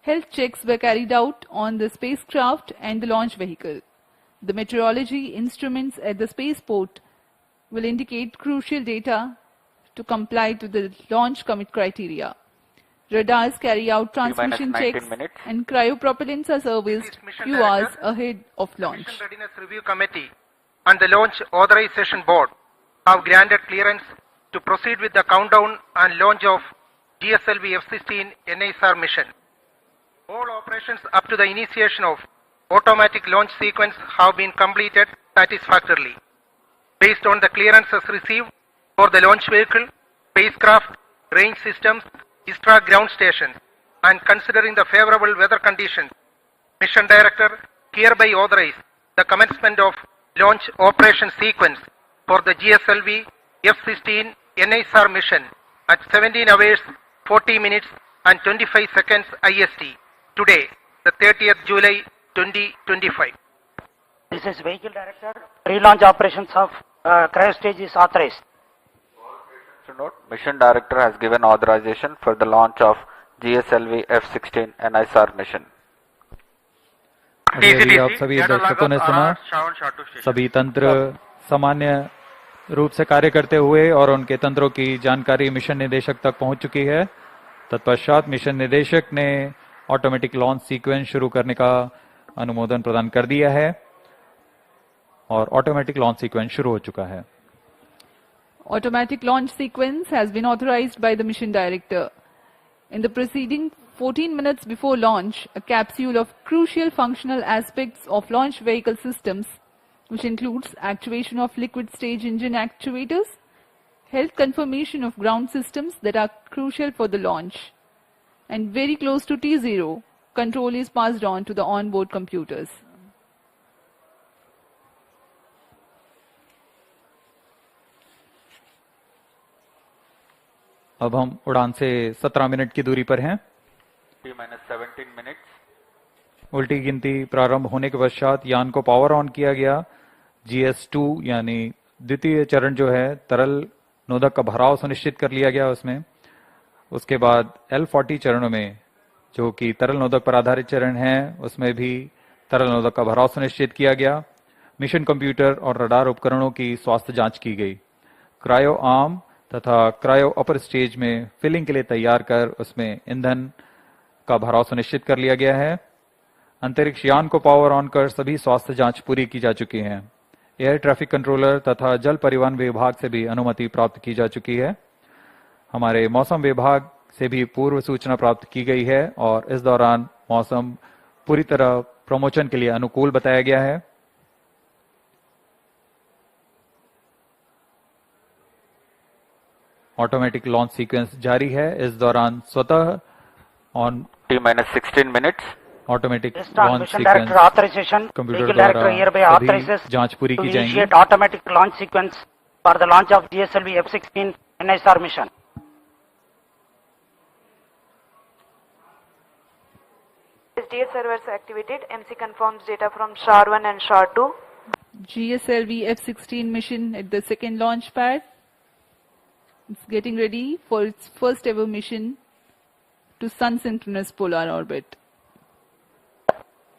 Health checks were carried out on the spacecraft and the launch vehicle. The meteorology instruments at the spaceport will indicate crucial data to comply to the launch commit criteria. Radars carry out transmission checks and cryopropellants are serviced few hours ahead of launch. Mission Readiness Review Committee and the Launch Authorization Board have granted clearance to proceed with the countdown and launch of GSLV-F16 NISR mission. All operations up to the initiation of automatic launch sequence have been completed satisfactorily. Based on the clearances received for the launch vehicle, spacecraft, range systems, ISRO ground stations, and considering the favorable weather conditions, Mission Director hereby authorized the commencement of launch operation sequence for the GSLV F16 NISR mission at 17 hours, 40 minutes and 25 seconds IST today, the 30th July 2025. This is Vehicle Director. Pre-launch operations of cryo stage is authorized. Note, Mission Director has given authorization for the launch of GSLV F16 NISR mission. अभी आप सभी दर्शकों ने सुना, सभी तंत्र सामान्य रूप से कार्य करते हुए और उनके तंत्रों की जानकारी मिशन निदेशक तक पहुंच चुकी है। तत्पश्चात मिशन निदेशक ने ऑटोमेटिक लॉन्च सीक्वेंस शुरू करने का अनुमोदन प्रदान कर दिया है और ऑटोमेटिक लॉन्च सीक्वेंस शुरू हो चुका है। Automatic launch sequence has been authorized by the mission director. In the preceding 14 minutes before launch, a capsule of crucial functional aspects of launch vehicle systems, which includes actuation of liquid stage engine actuators, health confirmation of ground systems that are crucial for the launch, and very close to T0, control is passed on to the onboard computers. अब हम उड़ान से 17 minute की दूरी पर हैं। T-17 minutes. उल्टी गिनती प्रारंभ होने के पश्चात यान को पावर ऑन किया गया। GS2 यानी द्वितीय चरण जो है तरल नोदक का भराव सुनिश्चित कर लिया गया उसमें। उसके बाद L40 चरणों में जो कि तरल नोदक पर आधारित चरण है उसमें भी तरल नोदक का भराव सुनिश्चित किया गया। मिशन कंप्यूटर और रडार उपकरणों की स्वास्थ्य जांच की गई। क्रायो आर्म तथा क्रायो अपर स्टेज में फिलिंग के लिए तैयार कर उसमें ईंधन का भराव सुनिश्चित कर लिया गया है। अंतरिक्ष यान को पावर ऑन कर सभी स्वास्थ्य जांच पूरी की जा चुकी है। एयर ट्रैफिक कंट्रोलर तथा जल परिवहन विभाग से भी अनुमति प्राप्त की जा चुकी है। हमारे मौसम विभाग से भी पूर्व सूचना प्राप्त की गई है और इस दौरान मौसम पूरी तरह प्रमोशन के लिए अनुकूल बताया गया है। ऑटोमेटिक लॉन्च सीक्वेंस जारी है। इस दौरान स्वतः on T-16 minutes. Automatic launch sequence computer द्वारा सभी जांच पूरी की जाएंगी। Automatic launch sequence for the launch of GSLV F16 NISR mission. SDS servers activated. MC confirms data from SHAR1 and SHAR2. GSLV F16 mission at the second launch pad. It's getting ready for its first ever mission to Sun synchronous polar orbit.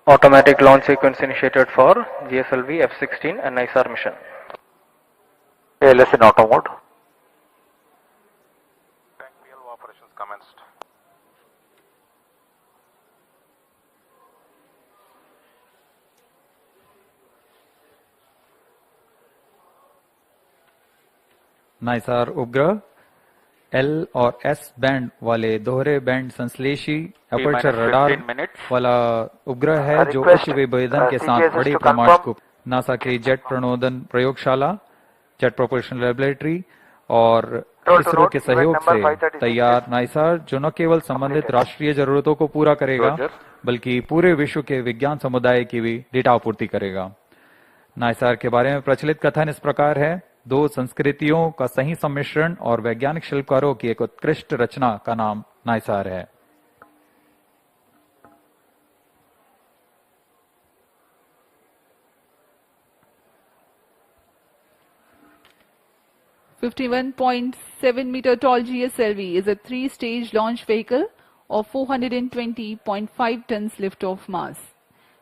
Automatic launch sequence initiated for GSLV F16 and NISR mission. ALS in auto mode. Tank PLO operations commenced. नाइसार उपग्रह L और S band वाले दोहरे band संश्लेषी aperture radar वाला उपग्रह है जो उच्च विभेदन के साथ बड़ी प्रमाण को नासा के जेट प्रणोदन प्रयोगशाला, जेट प्रोपल्शन लैबोरेटरी और इसरो के सहयोग से तैयार नाइसार जो न केवल संबंधित राष्ट्रीय जरूरतों को पूरा करेगा बल्कि पूरे विश्व के विज्ञान समुदाय की भी डेटा आपूर्ति करेगा। नाइसार के बारे में प्रचलित कथन इस प्रकार है, दो संस्कृतियों का सही सम्मिश्रण और वैज्ञानिक शिल्पकारों की एक उत्कृष्ट रचना का नाम नाइसार है। $51.7 meter tall GSLV is a 3-stage launch vehicle of 420.5 tons liftoff mass.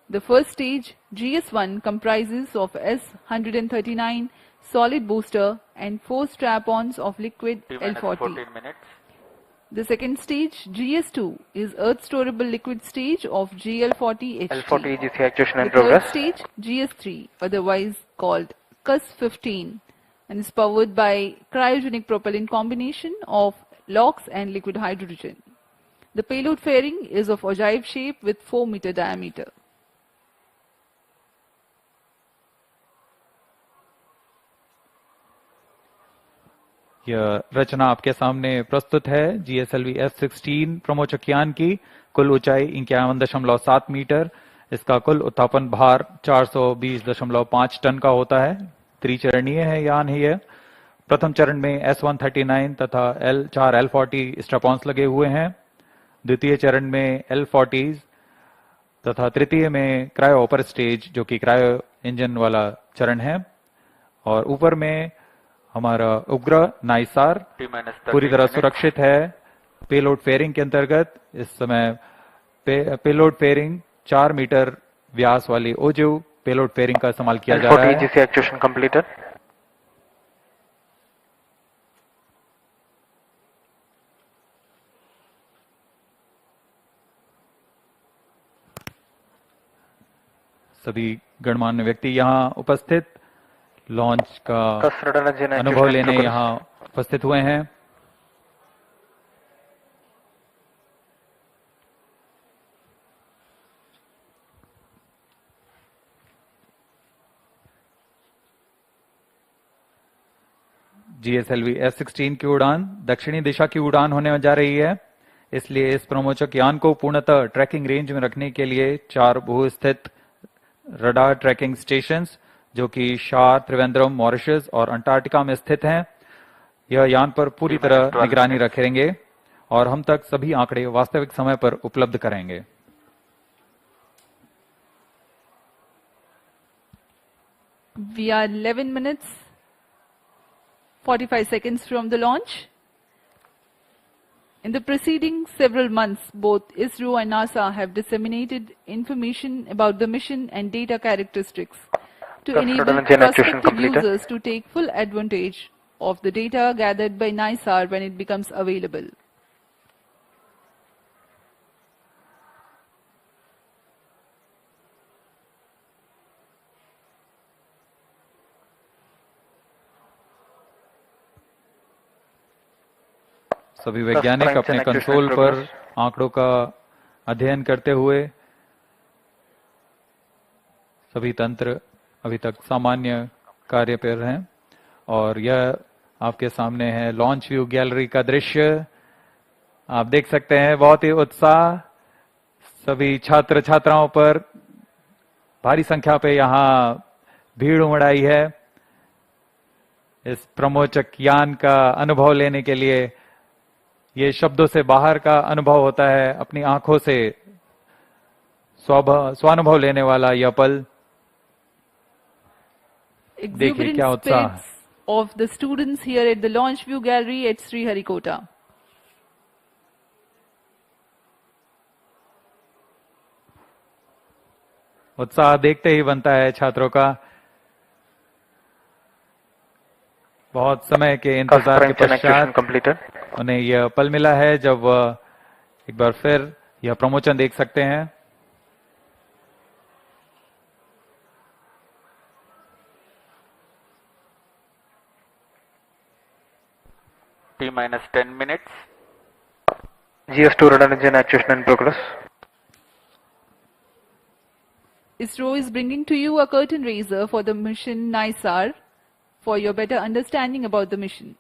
The first stage, GS1, comprises of S-139 solid booster and 4 strap-ons of liquid L-40. 14 minutes. The second stage, GS2, is Earth Storable Liquid stage of GL-40 HT. L40 EGC actuation in The progress. third stage, GS3, otherwise called CUS-15, and is powered by cryogenic propellant combination of LOX and liquid hydrogen. The payload fairing is of ogive shape with 4-meter diameter. यह रचना आपके सामने प्रस्तुत है GSLV-F16 प्रमोचक यान की। कुल ऊंचाई 51.7 metre. इसका कुल उत्थापन भार 420.5 टन का होता है। त्रिचरणीय है यान है यह। प्रथम चरण में S-139 तथा चार L-40 स्ट्रैप-ऑन्स लगे हुए हैं। द्वितीय चरण में L-40 तथा तृतीय में क्रायो अपर स्टेज जो कि क्रायो इंजन वाला चरण है। और ऊपर में हमारा उपग्रह नाइसार पूरी तरह सुरक्षित है। पेलोड फेयरिंग के अंतर्गत इस समय पेलोड फेयरिंग 4 मीटर व्यास वाली ओजिव पेलोड फेयरिंग का इस्तेमाल किया जा रहा है। L40 EGC actuation completed. सभी गणमान्य व्यक्ति यहाँ उपस्थित लॉन्च का अनुभव लेने यहाँ उपस्थित हुए हैं। GSLV-F16 की उड़ान दक्षिणी दिशा की उड़ान होने जा रही है, इसलिए इस प्रमोचक यान को पूर्णतः ट्रैकिंग रेंज में रखने के लिए 4 भू-स्थित रडार ट्रैकिंग स्टेशंस जो कि शार, त्रिवेंद्रम, मॉरिशस और अंटार्कटिका में स्थित हैं, यह यान पर पूरी तरह निगरानी रखेंगे और हम तक सभी आंकड़े वास्तविक समय पर उपलब्ध करेंगे। We are 11 minutes 45 seconds from the launch. In the preceding several months, both ISRO and NASA have disseminated information about the mission and data characteristics to enable prospective users to take full advantage of the data gathered by NISAR when it becomes available. सभी वैज्ञानिक अपने console पर आंकड़ों का अध्ययन करते हुए सभी तंत्र अभी तक सामान्य कार्य पर हैं और यह आपके सामने है लॉन्च व्यू गैलरी का दृश्य। आप देख सकते हैं बहुत ही उत्साह सभी छात्र छात्राओं पर भारी संख्या पे यहाँ भीड़ उमड़ आई है इस प्रमोचक यान का अनुभव लेने के लिए। ये शब्दों से बाहर का अनुभव होता है, अपनी आंखों से स्वानुभव लेने वाला यह पल। देखिए क्या उत्साह of the students here at the launch view gallery at Sriharikota. उत्साह देखते ही बनता है छात्रों का। बहुत समय के इंतजार के पश्चात उन्हें यह पल मिला है जब वह एक बार फिर यह प्रमोशन देख सकते हैं। T-10 minutes. GS2 radar engine actuation in progress. ISRO is bringing to you a curtain raiser for the mission NISAR for your better understanding about the mission.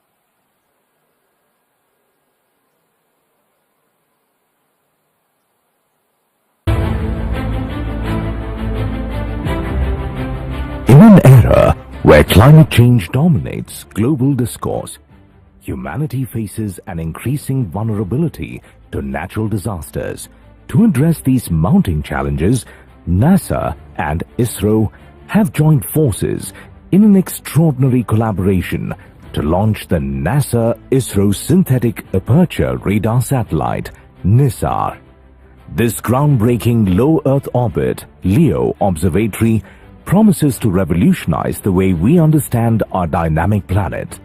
In an era where climate change dominates global discourse, humanity faces an increasing vulnerability to natural disasters. To address these mounting challenges, NASA and ISRO have joined forces in an extraordinary collaboration to launch the NASA-ISRO Synthetic Aperture Radar satellite NISAR. This groundbreaking low Earth orbit LEO observatory promises to revolutionize the way we understand our dynamic planet.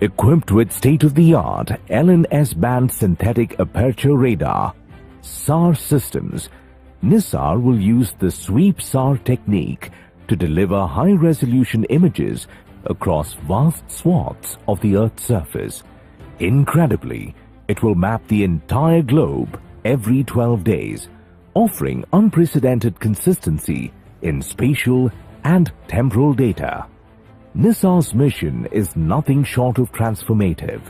Equipped with state-of-the-art LNS-band synthetic aperture radar, SHAR systems, NISAR will use the sweep SHAR technique to deliver high-resolution images across vast swaths of the Earth's surface. Incredibly, it will map the entire globe every 12 days, offering unprecedented consistency in spatial and temporal data. NISAR's mission is nothing short of transformative,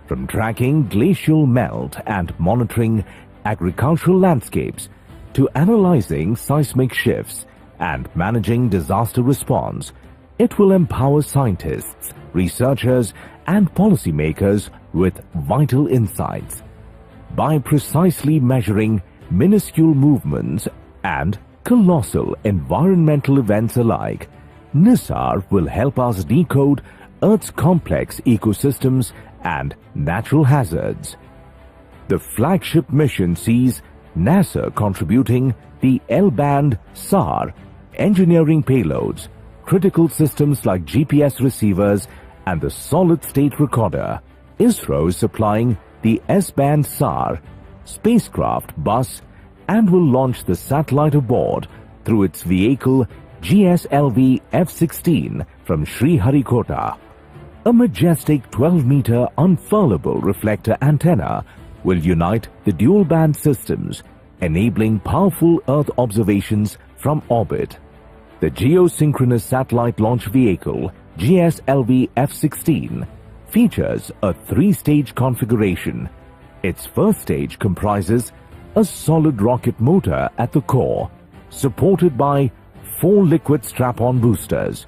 from tracking glacial melt and monitoring agricultural landscapes to analyzing seismic shifts and managing disaster response. It will empower scientists, researchers, and policymakers with vital insights. By precisely measuring minuscule movements and colossal environmental events alike, NISAR will help us decode Earth's complex ecosystems and natural hazards. The flagship mission sees NASA contributing the L-band SHAR, engineering payloads, critical systems like GPS receivers, and the solid-state recorder. ISRO is supplying the S-band SHAR spacecraft bus and will launch the satellite aboard through its vehicle GSLV-F16 from Sriharikota. A majestic 12-meter unfurlable reflector antenna will unite the dual-band systems, enabling powerful Earth observations from orbit. The geosynchronous satellite launch vehicle GSLV-F16 features a three-stage configuration. Its first stage comprises a solid rocket motor at the core, supported by 4 liquid strap-on boosters.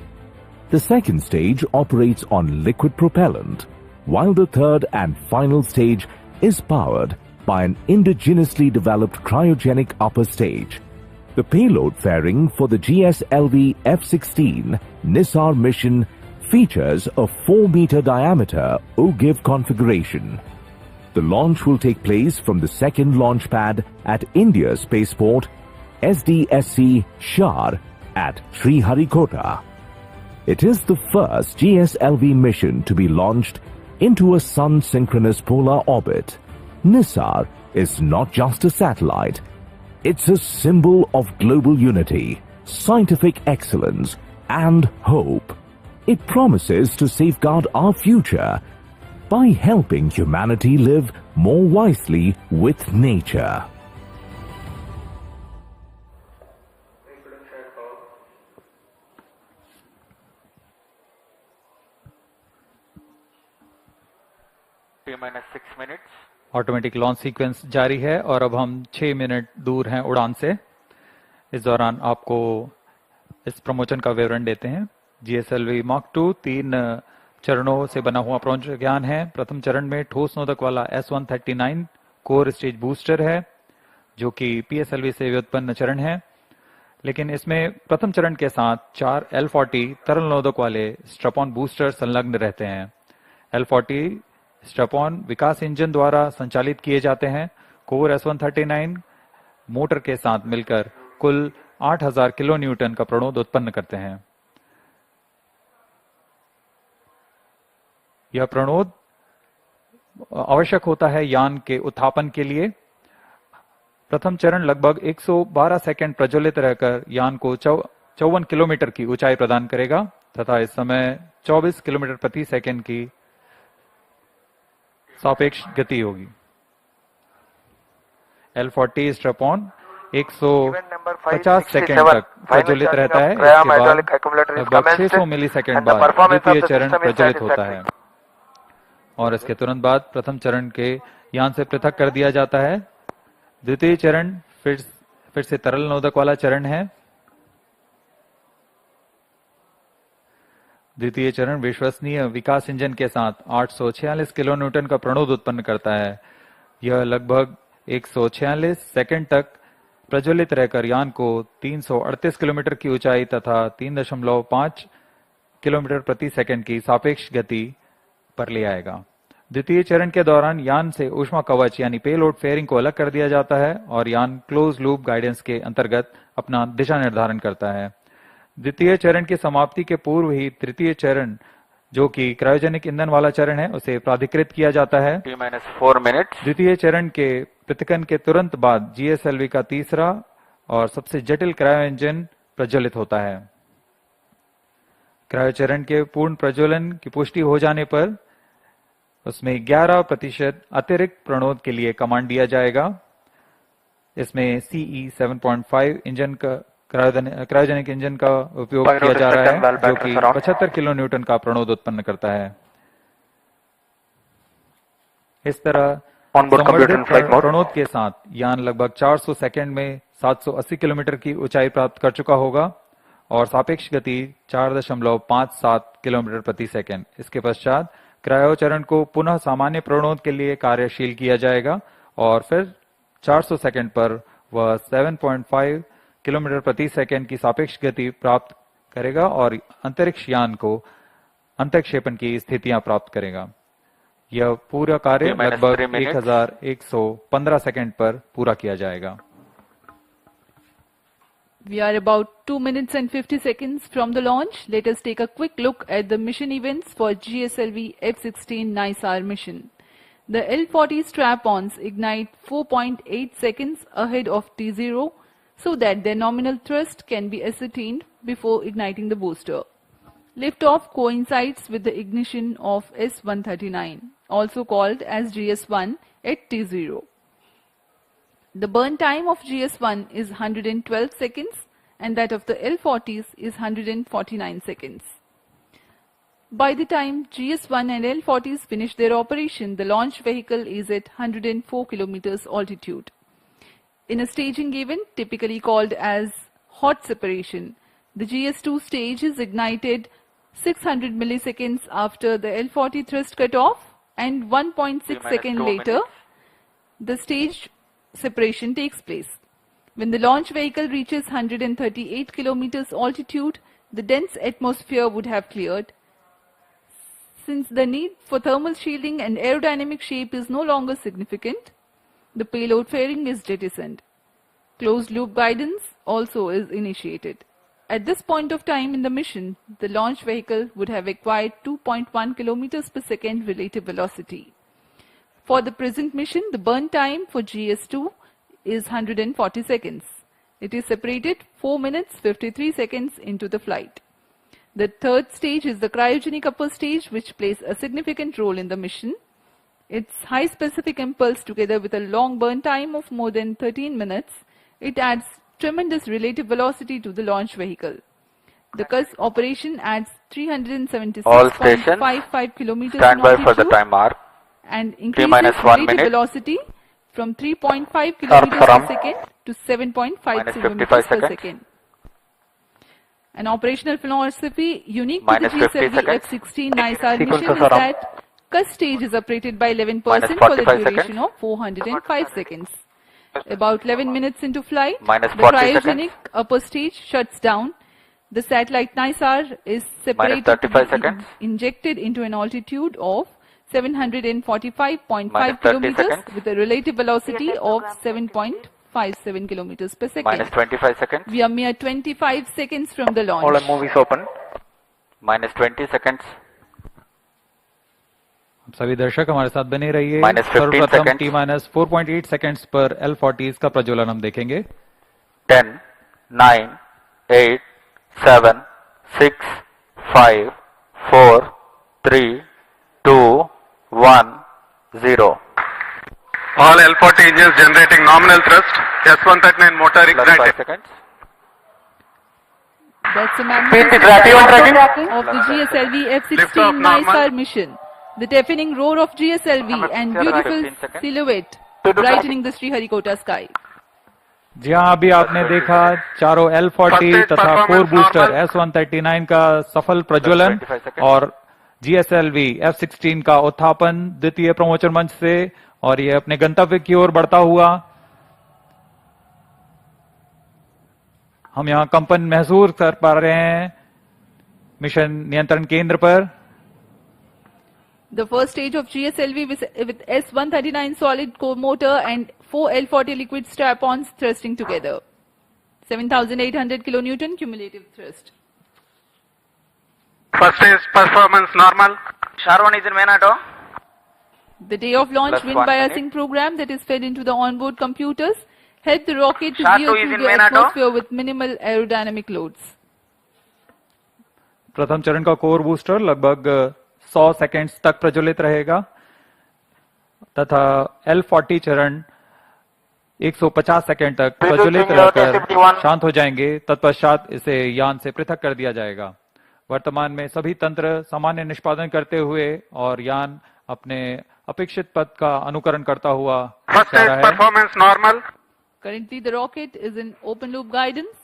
The second stage operates on liquid propellant, while the third and final stage is powered by an indigenously developed cryogenic upper stage. The payload fairing for the GSLV-F16 NISAR mission features a 4-meter diameter ogive configuration. The launch will take place from the second launch pad at India's spaceport SDSC SHAR at Sriharikota. It is the first GSLV mission to be launched into a sun-synchronous polar orbit. NISAR is not just a satellite, it's a symbol of global unity, scientific excellence, and hope. It promises to safeguard our future by helping humanity live more wisely with nature. -6 automatic launch sequence जारी है और अब हम 6 minute दूर हैं उड़ान से। इस दौरान आपको इस प्रमोशन का विवरण देते हैं। GSLV Mark 2 3 चरणों से बना हुआ प्रमोशन ज्ञान है। प्रथम चरण में ठोस नोदक वाला S139 कोर स्टेज बूस्टर है, जो कि PSLV से व्युत्पन्न चरण है, लेकिन इसमें प्रथम चरण के साथ 4 L40 तरल नोदक वाले स्ट्रपॉन बूस्टर संलग्न रहते हैं। L40 स्ट्रपॉन विकास इंजन द्वारा संचालित किए जाते हैं। कोर S139 मोटर के साथ मिलकर कुल 8000 किलो न्यूटन का प्रणोद उत्पन्न करते हैं। यह प्रणोद आवश्यक होता है यान के उत्थापन के लिए। प्रथम चरण लगभग 112 सेकंड प्रज्वलित रहकर यान को 54 किलोमीटर की ऊंचाई प्रदान करेगा तथा इस समय 24 किलोमीटर प्रति सेकंड की सापेक्ष गति होगी। L40 स्ट्रपॉन 150 सेकंड तक प्रज्वलित रहता है। इसके बाद लगभग 600 मिली सेकंड बाद द्वितीय चरण प्रज्वलित होता है और इसके तुरंत बाद प्रथम चरण के यान से पृथक कर दिया जाता है। द्वितीय चरण फिर से तरल नोदक वाला चरण है। द्वितीय चरण विश्वसनीय विकास इंजन के साथ 846 किलो न्यूटन का प्रणोद उत्पन्न करता है। यह लगभग 146 सेकंड तक प्रज्वलित रहकर यान को 338 किलोमीटर की ऊंचाई तथा 3.5 किलोमीटर प्रति सेकंड की सापेक्ष गति पर ले आएगा। द्वितीय चरण के दौरान यान से ऊष्मा कवच यानी पेलोड फेयरिंग को अलग कर दिया जाता है और यान क्लोज लूप गाइडेंस के अंतर्गत अपना दिशा निर्धारण करता है। द्वितीय चरण की समाप्ति के पूर्व ही तृतीय चरण, जो कि क्रायोजेनिक ईंधन वाला चरण है, उसे प्राधिकृत किया जाता है। T-4 minutes. द्वितीय चरण के पृथक्करण के तुरंत बाद GSLV का तीसरा और सबसे जटिल क्रायो इंजन प्रज्वलित होता है। क्रायो चरण के पूर्ण प्रज्वलन की पुष्टि हो जाने पर उसमें 11% अतिरिक्त प्रणोद के लिए कमांड दिया जाएगा। इसमें CE 7.5 इंजन का क्रायोजेनिक इंजन का उपयोग किया जा रहा है, जो कि 75 किलो न्यूटन का प्रणोद उत्पन्न करता है। इस तरह संवर्धित प्रणोद के साथ यान लगभग 400 सेकंड में 780 किलोमीटर की ऊंचाई प्राप्त कर चुका होगा और सापेक्ष गति 4.57 किलोमीटर प्रति सेकंड। इसके पश्चात क्रायो चरण को पुनः सामान्य प्रणोद के लिए कार्यशील किया जाएगा और फिर 400 सेकंड पर वह 7.5 किलोमीटर प्रति सेकंड की सापेक्ष गति प्राप्त करेगा और अंतरिक्ष यान को अंतक्षेपण की स्थितियां प्राप्त करेगा। यह पूरा कार्य लगभग 1115 सेकंड पर पूरा किया जाएगा। We are about 2 minutes and 50 seconds from the launch. Let us take a quick look at the mission events for GSLV-F16 NISAR mission. The L40 strap-ons ignite 4.8 seconds ahead of T0 so that their nominal thrust can be ascertained before igniting the booster. Liftoff coincides with the ignition of S139, also called as GS1 at T0. The burn time of GS1 is 112 seconds and that of the L40s is 149 seconds. By the time GS1 and L40s finish their operation, the launch vehicle is at 104 kilometers altitude. In a staging event typically called as hot separation, the GS2 stage is ignited 600 milliseconds after the L40 thrust cutoff and 1.6 seconds later the stage separation takes place. When the launch vehicle reaches 138 kilometers altitude, the dense atmosphere would have cleared. Since the need for thermal shielding and aerodynamic shape is no longer significant, the payload fairing is jettisoned. Closed loop guidance also is initiated. At this point of time in the mission, the launch vehicle would have acquired 2.1 kilometers per second relative velocity. For the present mission, the burn time for GS2 is 140 seconds. It is separated 4 minutes 53 seconds into the flight. The third stage is the cryogenic upper stage, which plays a significant role in the mission. Its high specific impulse together with a long burn time of more than 13 minutes, it adds tremendous relative velocity to the launch vehicle. The CUS operation adds 376.55 kilometers stand in by altitude for the time mark. And increases relative velocity from 3.5 kilometers per second to 7.5 kilometers per second. An operational philosophy unique to the GSLV-F16 NISAR mission is that CUS stage is operated by 11% for the duration of 405 seconds. About 11 minutes into flight, the cryogenic upper stage shuts down. The satellite NISAR is separated to be injected into an altitude of 745.5 kilometers with a relative velocity of 7.57 kilometers per second. Minus 25 seconds. We are mere 25 seconds from the launch. All movies open. Minus 20 seconds. सभी दर्शक हमारे साथ बने रहिए। Minus 15 सर्वप्रथम seconds. T- 4.8 seconds पर L40s का प्रज्वलन हम देखेंगे। 10, 9, 8, 7, 6, 5, 4, 3, 2, 1, 0. All L40 engines generating nominal thrust. S139 motor Plus ignited. 5 seconds. That's a magnificent of the GSLV-F16 NISAR mission. The deafening roar of GSLV and beautiful 15 seconds. silhouette brightening the Sriharikota sky. जी हाँ, अभी आपने देखा चारों L40 तथा 4 booster S139 का सफल प्रज्वलन और GSLV F16 का उत्थापन द्वितीय प्रमोचन मंच से, और ये अपने गंतव्य की ओर बढ़ता हुआ। हम यहाँ कंपन महसूस कर पा रहे हैं मिशन नियंत्रण केंद्र पर। The first stage of GSLV with S139 solid core motor and 4 L40 liquid strap-ons thrusting together. 7,800 kilonewton cumulative thrust. First stage performance normal. SHAR 1 is in main auto. The day of launch Plus wind 1 biasing minute. program that is fed into the onboard computers helped the rocket to SHAR veer 2 is through in the main auto. atmosphere with minimal aerodynamic loads. प्रथम चरण का core booster लगभग 100 seconds तक प्रज्वलित रहेगा तथा L40 चरण 150 second तक प्रज्वलित रहकर शांत हो जाएंगे। तत्पश्चात इसे यान से पृथक कर दिया जाएगा। वर्तमान में सभी तंत्र सामान्य निष्पादन करते हुए और यान अपने अपेक्षित पथ का अनुकरण करता हुआ First जा stage रहा है। performance normal. Currently the rocket is in open loop guidance.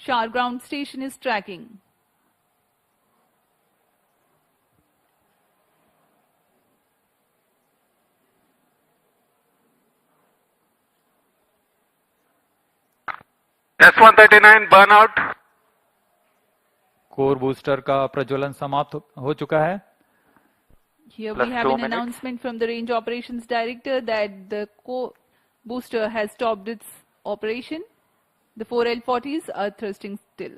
SHAR ground station is tracking. S139 burnout. Core booster का प्रज्वलन समाप्त हो चुका है। Here Plus we have 2 an minutes. announcement from the range operations director that the booster has stopped its operation. The 4 L40s are thrusting still.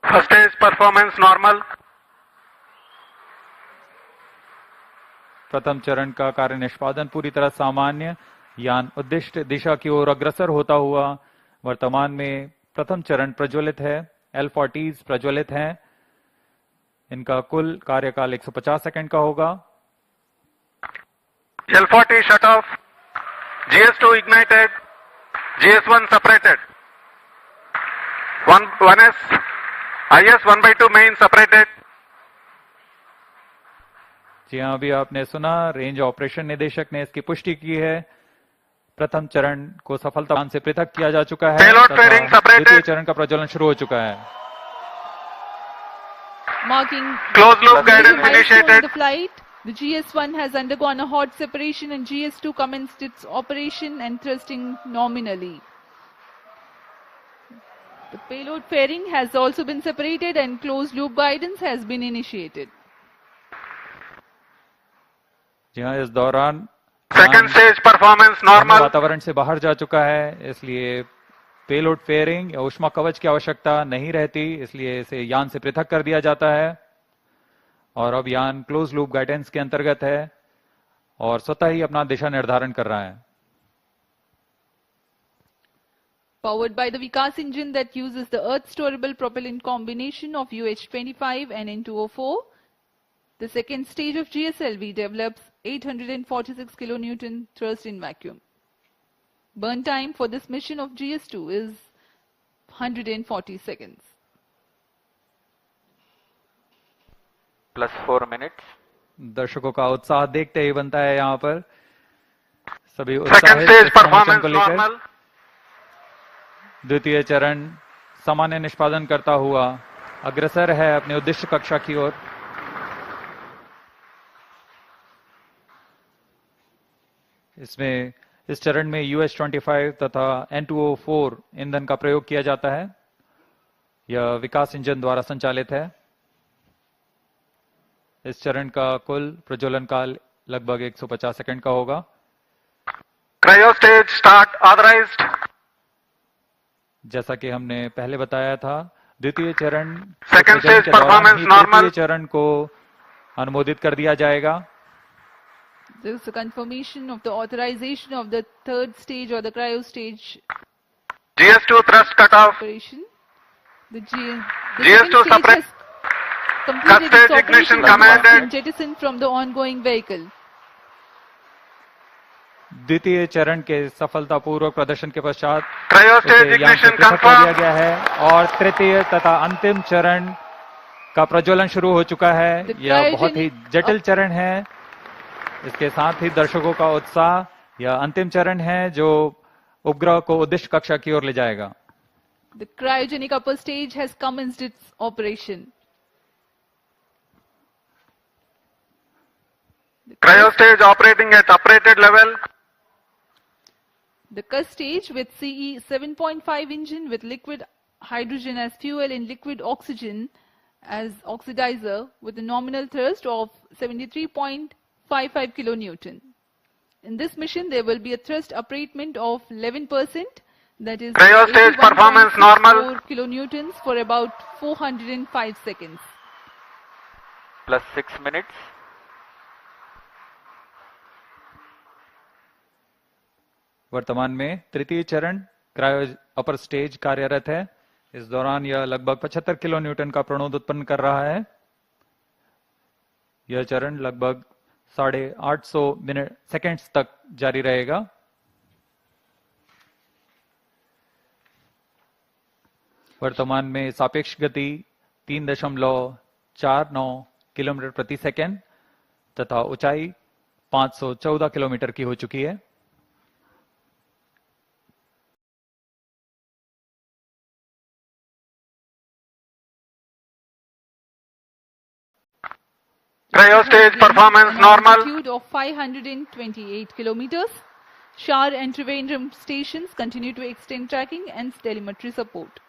First stage performance normal. प्रथम चरण का कार्य निष्पादन पूरी तरह सामान्य। यान उद्दिष्ट दिशा की ओर अग्रसर होता हुआ वर्तमान में प्रथम चरण प्रज्वलित है। L40s प्रज्वलित हैं। इनका कुल कार्यकाल 150 सेकंड का होगा। L40 shut off. GS2 ignited. GS1 separated. 1S. IS 1/2 main separated. जी हाँ, अभी आपने सुना रेंज ऑपरेशन निदेशक ने इसकी पुष्टि की है। प्रथम चरण को सफलता से पृथक किया जा चुका है Payload तथा fairing separated. द्वितीय चरण का प्रज्वलन शुरू हो चुका है। Marking Closed loop major guidance milestone in initiated. the flight, the GS1 has undergone a hot separation and GS2 commenced its operation and thrusting nominally. The payload fairing has also been separated and closed loop guidance has been initiated. जी हाँ, इस दौरान Second stage performance normal. वातावरण से बाहर जा चुका है, इसलिए पेलोड फेयरिंग या ऊष्मा कवच की आवश्यकता नहीं रहती, इसलिए इसे यान से पृथक कर दिया जाता है और अब यान क्लोज लूप गाइडेंस के अंतर्गत है और स्वतः ही अपना दिशा निर्धारण कर रहा है। Powered by the Vikas engine that uses the Earth storable propellant combination of UH-25 and N2O4, the second stage of GSLV develops 846 kilonewton thrust in vacuum. Burn time for this mission of GS2 is 140 seconds. Plus 4 minutes. दर्शकों का उत्साह देखते ही बनता है यहाँ पर सभी Second उत्साहित stage इस प्रमोशन performance को लेकर। normal. द्वितीय चरण सामान्य निष्पादन करता हुआ अग्रसर है अपने उद्देश्य कक्षा की ओर। इसमें इस चरण में UH-25 तथा N2O4 ईंधन का प्रयोग किया जाता है। यह विकास इंजन द्वारा संचालित है। इस चरण का कुल प्रज्वलन काल लगभग 150 सेकंड का होगा। Cryo stage start authorized. जैसा कि हमने पहले बताया था, द्वितीय चरण Second प्रज्वलन stage के दौरान performance ही normal. तृतीय चरण को अनुमोदित कर दिया जाएगा। There is a confirmation of the authorization of the third stage or the cryo stage GS2 thrust cutoff. operation. The GS2 second stage separate. has completed Stage its operation ignition and has commanded. been jettisoned from the ongoing vehicle. द्वितीय चरण के सफलतापूर्वक प्रदर्शन के पश्चात Cryo उसे stage यान से ignition पृथक कर दिया confirmed. गया है और तृतीय तथा अंतिम चरण का प्रज्वलन शुरू हो चुका है। The यह बहुत ही cryogenic- जटिल चरण है। इसके साथ ही दर्शकों का उत्साह, यह अंतिम चरण है जो उपग्रह को उद्देश्य कक्षा की ओर ले जाएगा। The cryogenic upper stage has commenced its operation. Cryo stage operating at uprated level. The CUS stage with CE 7.5 engine with liquid hydrogen as fuel and liquid oxygen as oxidizer with a nominal thrust of 73.55 kilonewton. In this mission, there will be a thrust upratement of 11%, that is Cryostage performance normal. 4 kilonewtons for about 405 seconds. Plus 6 minutes. वर्तमान में तृतीय चरण cryo upper stage कार्यरत है। इस दौरान यह लगभग 75 किलो न्यूटन का प्रणोद उत्पन्न कर रहा है। यह चरण लगभग 850 सेकेंड्स तक जारी रहेगा। वर्तमान में सापेक्ष गति 3.49 किलोमीटर प्रति सेकेंड तथा ऊंचाई 514 किलोमीटर की हो चुकी है। Cryostage performance normal. Altitude of 528 kilometers. SHAR and Trivandrum stations continue to extend tracking and telemetry support.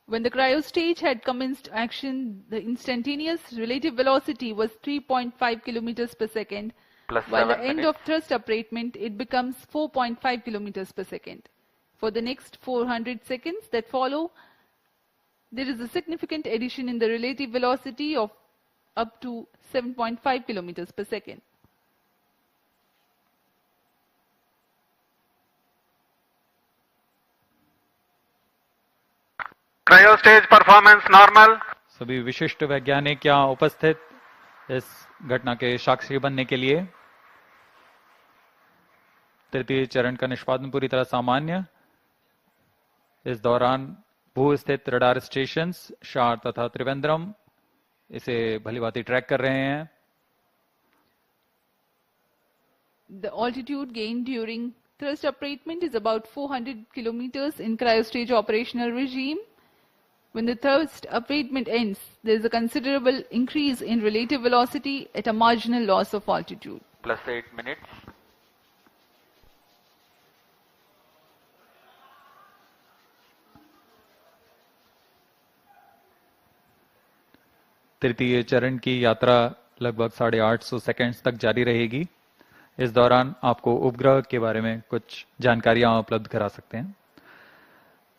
When the cryo stage had commenced action, the instantaneous relative velocity was 3.5 kilometers per second. Plus While 7 at the end minutes. of thrust upratement, it becomes 4.5 kilometers per second. For the next 400 seconds that follow, there is a significant addition in the relative velocity of up to 7.5 kilometers per second. Cryostage performance normal. सभी विशिष्ट वैज्ञानिक यहाँ उपस्थित इस घटना के साक्षी बनने के लिए। तृतीय चरण का निष्पादन पूरी तरह सामान्य। इस दौरान भू स्थित रडार स्टेशन शार तथा त्रिवेंद्रम इसे भलीभांति ट्रैक कर रहे हैं। The altitude gained during thrust upratement is about 400 kilometers in cryostage operational regime. When the thrust upratement ends, there is a considerable increase in relative velocity at a marginal loss of altitude. Plus 8 minutes. तृतीय चरण की यात्रा लगभग 850 seconds तक जारी रहेगी। इस दौरान आपको उपग्रह के बारे में कुछ जानकारियां उपलब्ध करा सकते हैं।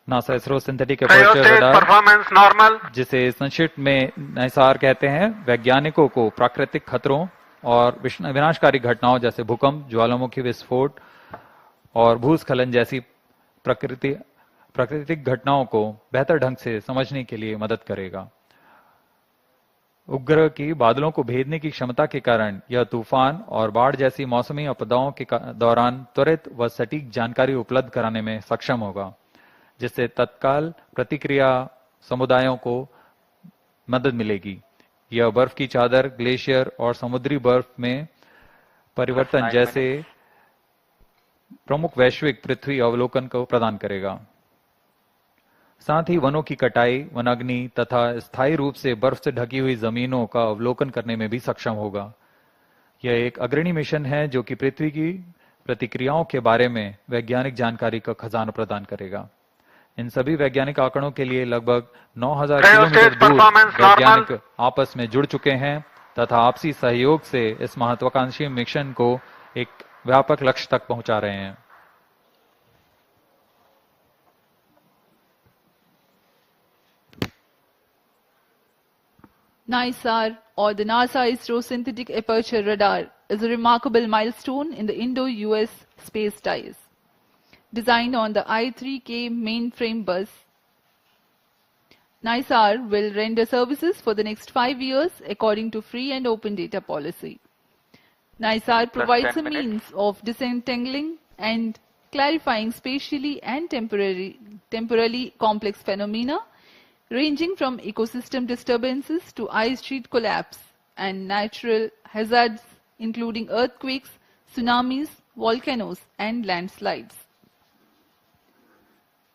NASA ISRO synthetic aperture radar, performance normal, जिसे संक्षिप्त में नाइसार कहते हैं, वैज्ञानिकों को प्राकृतिक खतरों और विनाशकारी घटनाओं जैसे भूकंप, ज्वालामुखी विस्फोट और भूस्खलन जैसी प्राकृतिक घटनाओं को बेहतर ढंग से समझने के लिए मदद करेगा। उपग्रह की बादलों को भेदने की क्षमता के कारण यह तूफान और बाढ़ जैसी मौसमी आपदाओं के दौरान त्वरित व सटीक जानकारी उपलब्ध कराने में सक्षम होगा, जिससे तत्काल प्रतिक्रिया समुदायों को मदद मिलेगी। यह बर्फ की चादर, ग्लेशियर और समुद्री बर्फ में परिवर्तन जैसे प्रमुख वैश्विक पृथ्वी अवलोकन को प्रदान करेगा। साथ ही वनों की कटाई, वनाग्नि तथा स्थायी रूप से बर्फ से ढकी हुई जमीनों का अवलोकन करने में भी सक्षम होगा। यह एक अग्रणी मिशन है जो कि पृथ्वी की प्रतिक्रियाओं के बारे में वैज्ञानिक जानकारी का खजाना प्रदान करेगा। इन सभी वैज्ञानिक आंकड़ों के लिए लगभग 9000 किलोमीटर दूर वैज्ञानिक आपस में जुड़ चुके हैं तथा आपसी सहयोग से इस महत्वाकांक्षी मिशन को एक व्यापक लक्ष्य तक पहुंचा रहे हैं। NISAR, or the NASA-ISRO Synthetic Aperture Radar, is a remarkable milestone in the Indo-US space ties. Designed on the I-3K mainframe bus, NISAR will render services for the next 5 years according to free and open data policy. NISAR provides a means of disentangling and clarifying spatially and temporally complex phenomena ranging from ecosystem disturbances to ice sheet collapse and natural hazards including earthquakes, tsunamis, volcanoes and landslides.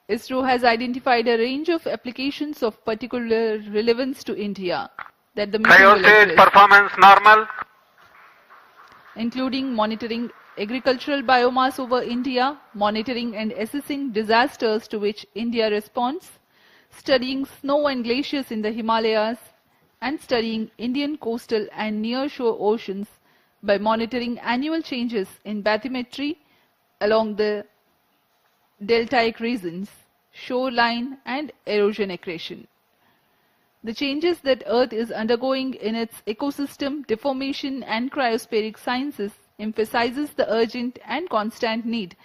ISRO has identified a range of applications of particular relevance to India that the mission will cryostage address, performance normal, including monitoring agricultural biomass over India, monitoring and assessing disasters to which India responds, studying snow and glaciers in the Himalayas, and studying Indian coastal and near-shore oceans by monitoring annual changes in bathymetry along the deltaic regions, shoreline and erosion accretion. The changes that Earth is undergoing in its ecosystem, deformation and cryospheric sciences emphasizes the urgent and constant need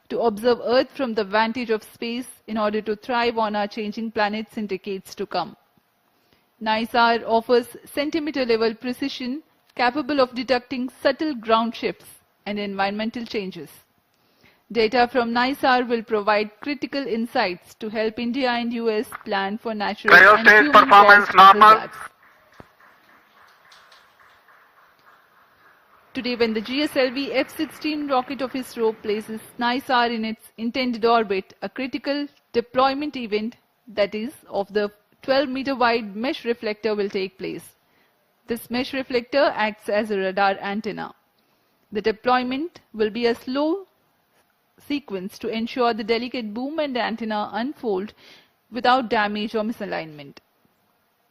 to observe Earth from the vantage of space in order to thrive on our changing planets in decades to come. NISAR offers centimeter-level precision capable of detecting subtle ground shifts and environmental changes. Data from NISAR will provide critical insights to help India and US plan for natural and Cryostage human performance caused normal. disasters. Today, when the GSLV-F16 rocket of ISRO places NISAR in its intended orbit, a critical deployment event, that is, of the 12-meter wide mesh reflector will take place. This mesh reflector acts as a radar antenna. The deployment will be a slow sequence to ensure the delicate boom and antenna unfold without damage or misalignment.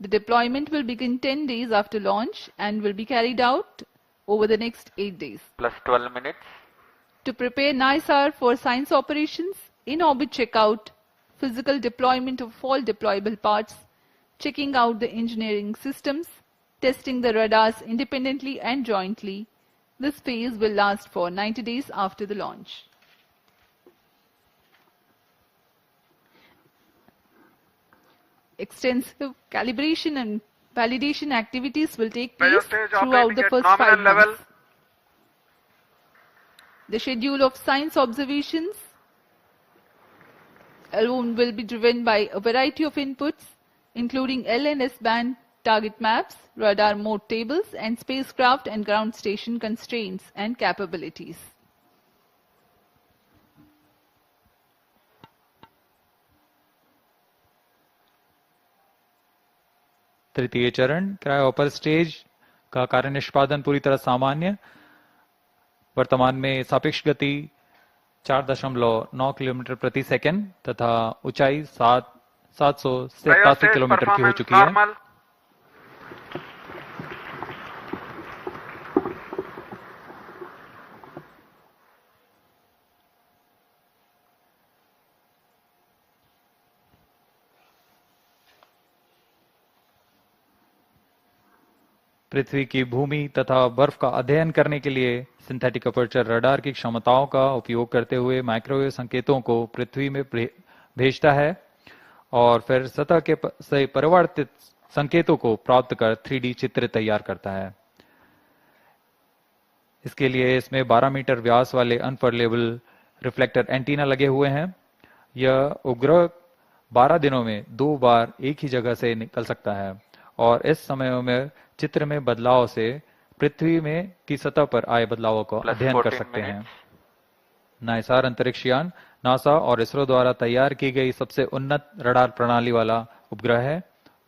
The deployment will begin 10 days after launch and will be carried out over the next 8 days. Plus 12 minutes. To prepare NISAR for science operations, in-orbit checkout, physical deployment of all deployable parts, checking out the engineering systems, testing the radars independently and jointly, this phase will last for 90 days after the launch. Extensive calibration and validation activities will take place throughout the first 5 months. The schedule of science observations alone will be driven by a variety of inputs, including L and S band target maps, radar mode tables, and spacecraft and ground station constraints and capabilities. तृतीय चरण cryo upper stage का कार्य निष्पादन पूरी तरह सामान्य। वर्तमान में सापेक्ष गति 4.9 किलोमीटर प्रति सेकंड तथा ऊंचाई 787 किलोमीटर की हो चुकी है। पृथ्वी की भूमि तथा बर्फ का अध्ययन करने के लिए सिंथेटिक अपर्चर रडार की क्षमताओं का उपयोग करते हुए माइक्रोवेव संकेतों को पृथ्वी में भेजता है और फिर सतह के से परिवर्तित संकेतों को प्राप्त कर 3D चित्र तैयार करता है। इसके लिए इसमें 12 मीटर व्यास वाले अनफर्लेबल रिफ्लेक्टर एंटीना लगे हुए हैं। यह उपग्रह 12 दिनों में 2 बार एक ही जगह से निकल सकता है और इस समय में चित्र में बदलाव से पृथ्वी में की सतह पर आए बदलावों को अध्ययन कर सकते हैं। नाइसार अंतरिक्ष यान नासा और इसरो द्वारा तैयार की गई सबसे उन्नत रडार प्रणाली वाला उपग्रह है।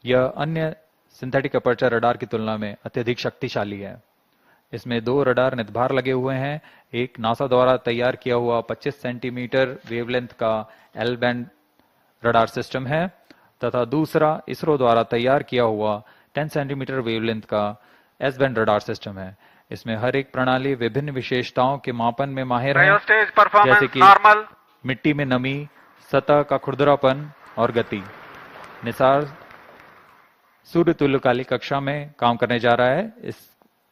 यह अन्य सिंथेटिक अपर्चर रडार की तुलना में अत्यधिक शक्तिशाली है। इसमें 2 रडार नितभार लगे हुए हैं। एक नासा द्वारा तैयार किया हुआ 25 सेंटीमीटर वेवलेंथ का एल बैंड रडार सिस्टम है तथा दूसरा इसरो द्वारा तैयार किया हुआ 10 सेंटीमीटर वेवलेंथ का एस बैंड रडार सिस्टम है। इसमें हर एक प्रणाली विभिन्न विशेषताओं के मापन में माहिर है, जैसे कि मिट्टी में नमी, सतह का खुरदरापन और गति। निसार सूर्य तुल्यकालिक कक्षा में काम करने जा रहा है।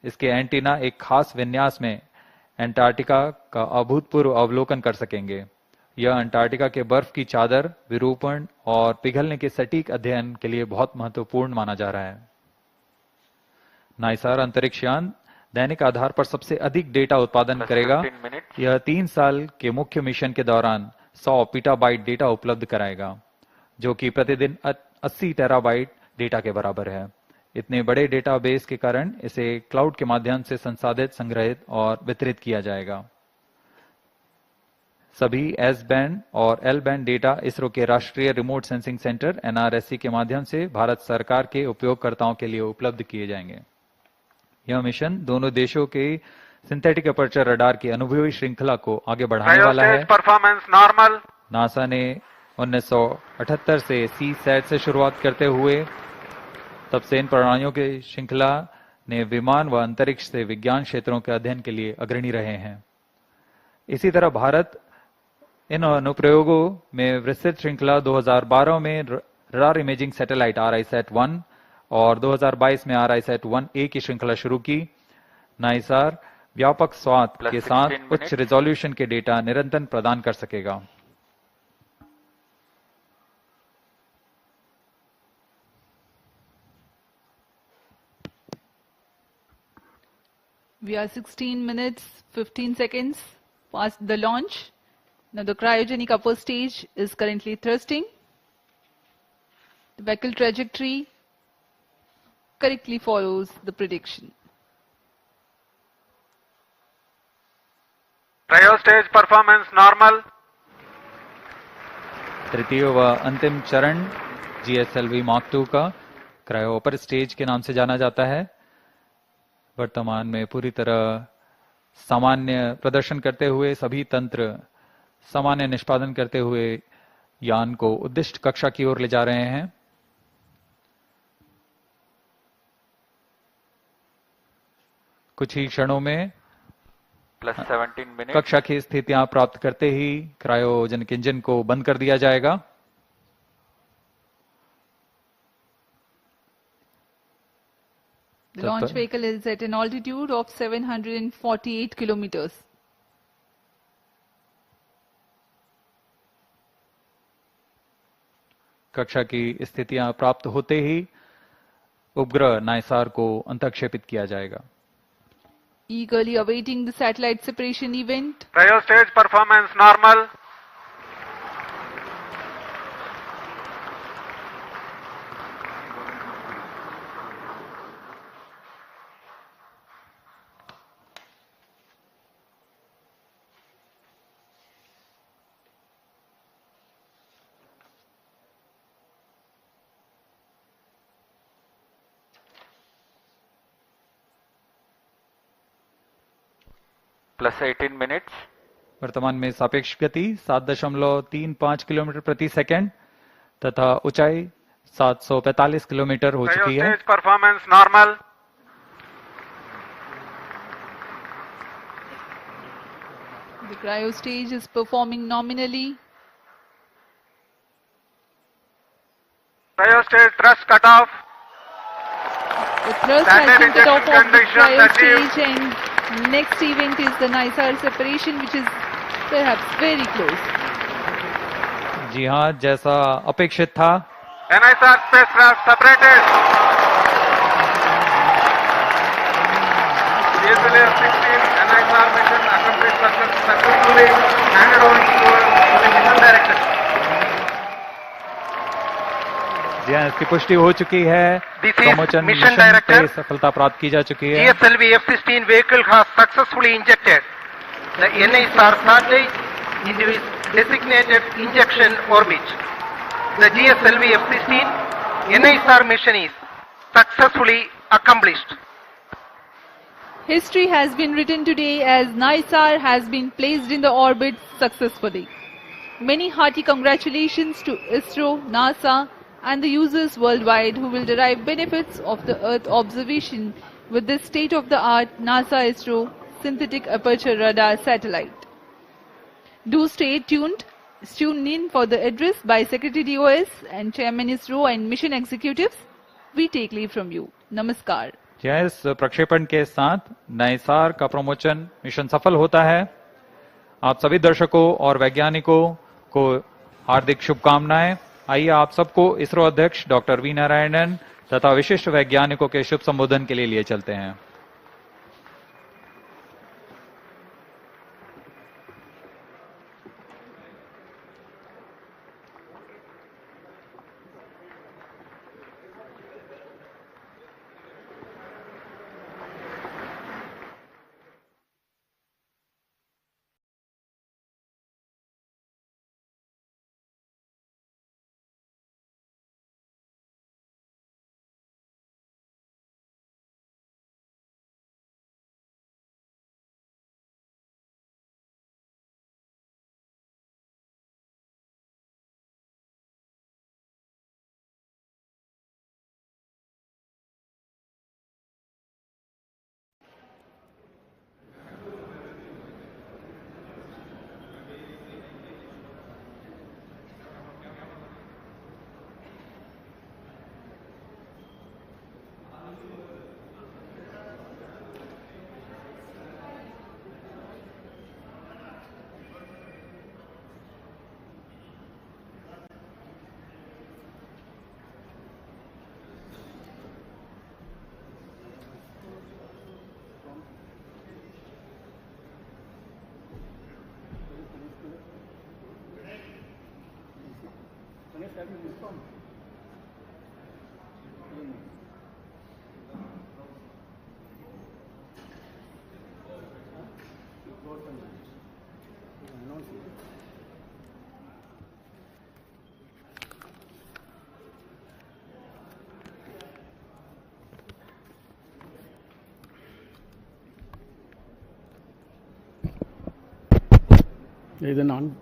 इसके एंटीना एक खास विन्यास में अंटार्कटिका का अभूतपूर्व अवलोकन कर सकेंगे। यह अंटार्कटिका के बर्फ की चादर, विरूपण और पिघलने के सटीक अध्ययन के लिए बहुत महत्वपूर्ण माना जा रहा है। नाइसार अंतरिक्ष यान दैनिक आधार पर सबसे अधिक डेटा उत्पादन करेगा। यह 3 साल के मुख्य मिशन के दौरान 100 पीटाबाइट डेटा उपलब्ध कराएगा, जो कि प्रतिदिन 80 टेराबाइट डेटा के बराबर है। इतने बड़े डेटाबेस के कारण इसे क्लाउड के माध्यम से संसाधित, संग्रहित और वितरित किया जाएगा। सभी एस बैंड और एल बैंड डेटा इसरो के राष्ट्रीय रिमोट सेंसिंग सेंटर NRSC के माध्यम से भारत सरकार के उपयोगकर्ताओं के लिए उपलब्ध किए जाएंगे। यह मिशन दोनों देशों के सिंथेटिक अपर्चर रडार की अनुभवी श्रृंखला को आगे बढ़ाने वाला है। Cryostage performance normal. नासा ने 1978 से सी सैट से शुरुआत करते हुए तब से इन प्रणालियों की श्रृंखला ने विमान व अंतरिक्ष से विज्ञान क्षेत्रों के अध्ययन के लिए अग्रणी रहे हैं। इसी तरह भारत इन अनुप्रयोगों में विस्तृत श्रृंखला 2012 में रडार इमेजिंग सैटेलाइट RISAT-1 और 2022 में RISAT-1A की श्रृंखला शुरू की। नाइसार व्यापक स्वाद के साथ उच्च रिजोल्यूशन के डेटा निरंतर प्रदान कर सकेगा। We are 16 minutes 15 seconds past the launch. Now the cryogenic upper stage is currently thrusting. The vehicle trajectory correctly follows the prediction. Cryostage performance normal. तृतीय व अंतिम चरण GSLV Mark II का क्रायो अपर स्टेज के नाम से जाना जाता है। वर्तमान में पूरी तरह सामान्य प्रदर्शन करते हुए सभी तंत्र सामान्य निष्पादन करते हुए यान को उद्दिष्ट कक्षा की ओर ले जा रहे हैं। कुछ ही क्षणों में +17 मिनट कक्षा की स्थितियां प्राप्त करते ही क्रायोजेनिक इंजन को बंद कर दिया जाएगा। The launch vehicle is at an altitude of 748 kilometers. कक्षा की स्थितियां प्राप्त होते ही उपग्रह नाइसार को अंतःक्षेपित किया जाएगा। Eagerly awaiting the satellite separation event. Cryostage performance normal. +18 minutes वर्तमान में सापेक्ष गति 7.35 किलोमीटर प्रति सेकंड तथा ऊंचाई 745 किलोमीटर हो चुकी है। Cryostage performance normal. The cryo stage is performing nominally. Cryostage thrust cutoff. The thrust has Standard been cut off injection of the conditions cryo achieved. stage, and next event is the NISAR separation, which is perhaps very close. जी हाँ, जैसा अपेक्षित था NISR spacecraft separated. GSLV-F16 NISR mission accomplished successfully handed over to the mission director. जी हाँ, इसकी पुष्टि हो चुकी है। This is promotion mission mission director. पे सफलता प्राप्त की जा चुकी है। GSLV-F16 vehicle has successfully injected the NISR satellite into its designated injection orbit. The GSLV-F16 NISR mission is successfully accomplished. History has been written today as NISAR has been placed in the orbit successfully. Many hearty congratulations to ISRO, NASA, and the users worldwide who will derive benefits of the Earth observation with this state-of-the-art NASA-ISRO Synthetic Aperture Radar satellite. Do stay tuned. Tune in for the address by Secretary DOS and Chairman ISRO and Mission Executives. We take leave from you. Namaskar. इस प्रक्षेपण के साथ नाइसार का promotion mission सफल होता है। आप सभी दर्शकों और वैज्ञानिकों को हार्दिक शुभकामनाएं। आइए आप सबको इसरो अध्यक्ष डॉक्टर वी नारायणन तथा विशिष्ट वैज्ञानिकों के शुभ संबोधन के लिए चलते हैं। Either non.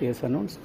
Yes, announced.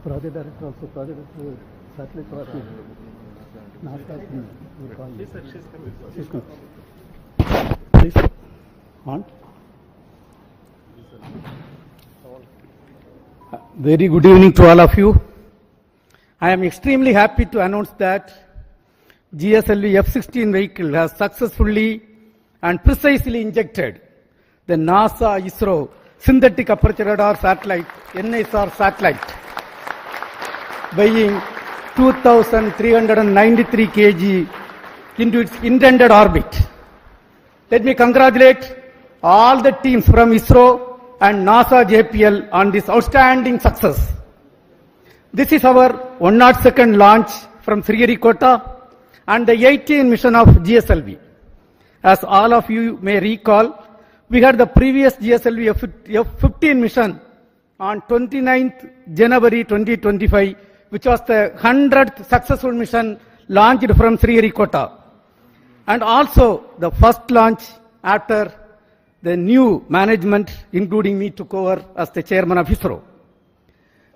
Project director also, project director, satellite project. NASA, you call me. She's coming. Please, on. Very good evening to all of you. I am extremely happy to announce that GSLV-F16 vehicle has successfully and precisely injected the NASA-ISRO Synthetic Aperture Radar satellite, NISAR satellite, weighing 2,393 kg into its intended orbit. Let me congratulate all the teams from ISRO and NASA JPL on this outstanding success. This is our 102nd launch from Sriharikota and the 18th mission of GSLV. As all of you may recall, we had the previous GSLV-F15 mission on 29th January 2025, which was the 100th successful mission launched from Sriharikota, and also the first launch after the new management, including me, took over as the chairman of ISRO.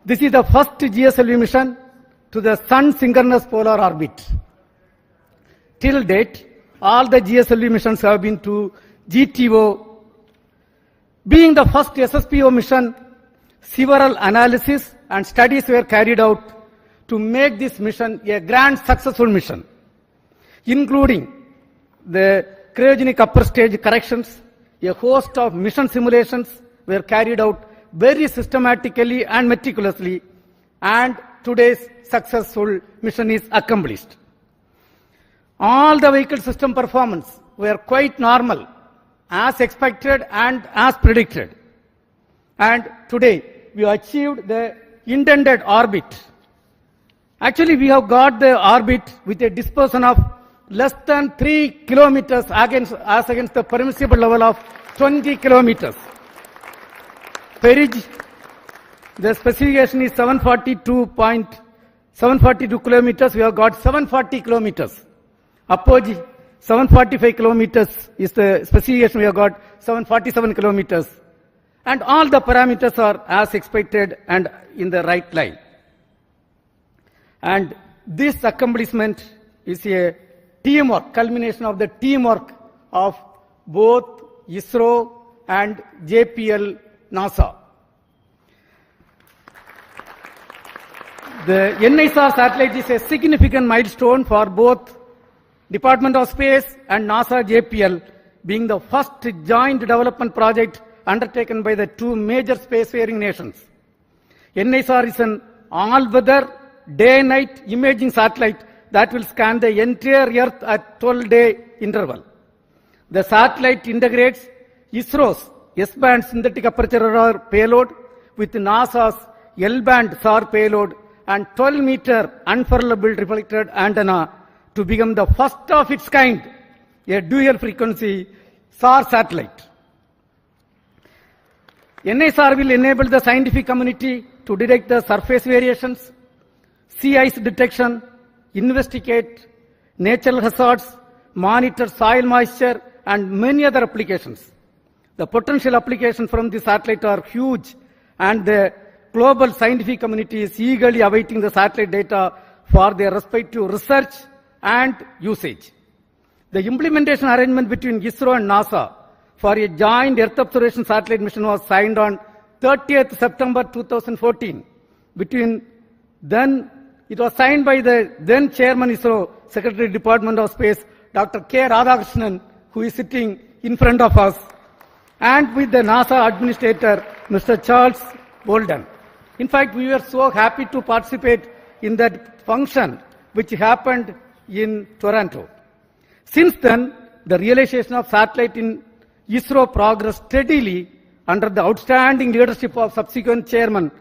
This is the first GSLV mission to the Sun synchronous polar orbit. Till date, all the GSLV missions have been to GTO. Being the first SSPO mission, several analyses and studies were carried out to make this mission a grand successful mission, including the cryogenic upper stage corrections. A host of mission simulations were carried out very systematically and meticulously, and today's successful mission is accomplished. All the vehicle system performance were quite normal, as expected and as predicted. And today we achieved the intended orbit. Actually, we have got the orbit with a dispersion of less than 3 kilometers as against the permissible level of 20 kilometers. Perigee, the specification is 742 kilometers. We have got 740 kilometers. Apogee, 745 kilometers is the specification. We have got 747 kilometers. And all the parameters are as expected and in the right line. And this accomplishment is a teamwork, culmination of the teamwork of both ISRO and JPL NASA. The NISR satellite is a significant milestone for both Department of Space and NASA JPL, being the first joint development project undertaken by the two major spacefaring nations. NISR is an all-weather, day-night imaging satellite that will scan the entire Earth at 12-day interval. The satellite integrates ISRO's S-band synthetic aperture radar payload with NASA's L-band SHAR payload and 12-meter unfurlable reflected antenna to become the first of its kind, a dual-frequency SHAR satellite. NISR will enable the scientific community to detect the surface variations, sea ice detection, investigate natural hazards, monitor soil moisture, and many other applications. The potential applications from the satellite are huge, and the global scientific community is eagerly awaiting the satellite data for their respective research and usage. The implementation arrangement between ISRO and NASA for a joint Earth observation satellite mission was signed on 30th September 2014. It was signed by the then Chairman ISRO, Secretary Department of Space, Dr. K. Radhakrishnan, who is sitting in front of us, and with the NASA Administrator, Mr. Charles Bolden. In fact, we were so happy to participate in that function which happened in Toronto. Since then, the realization of satellite in ISRO progressed steadily under the outstanding leadership of subsequent Chairman,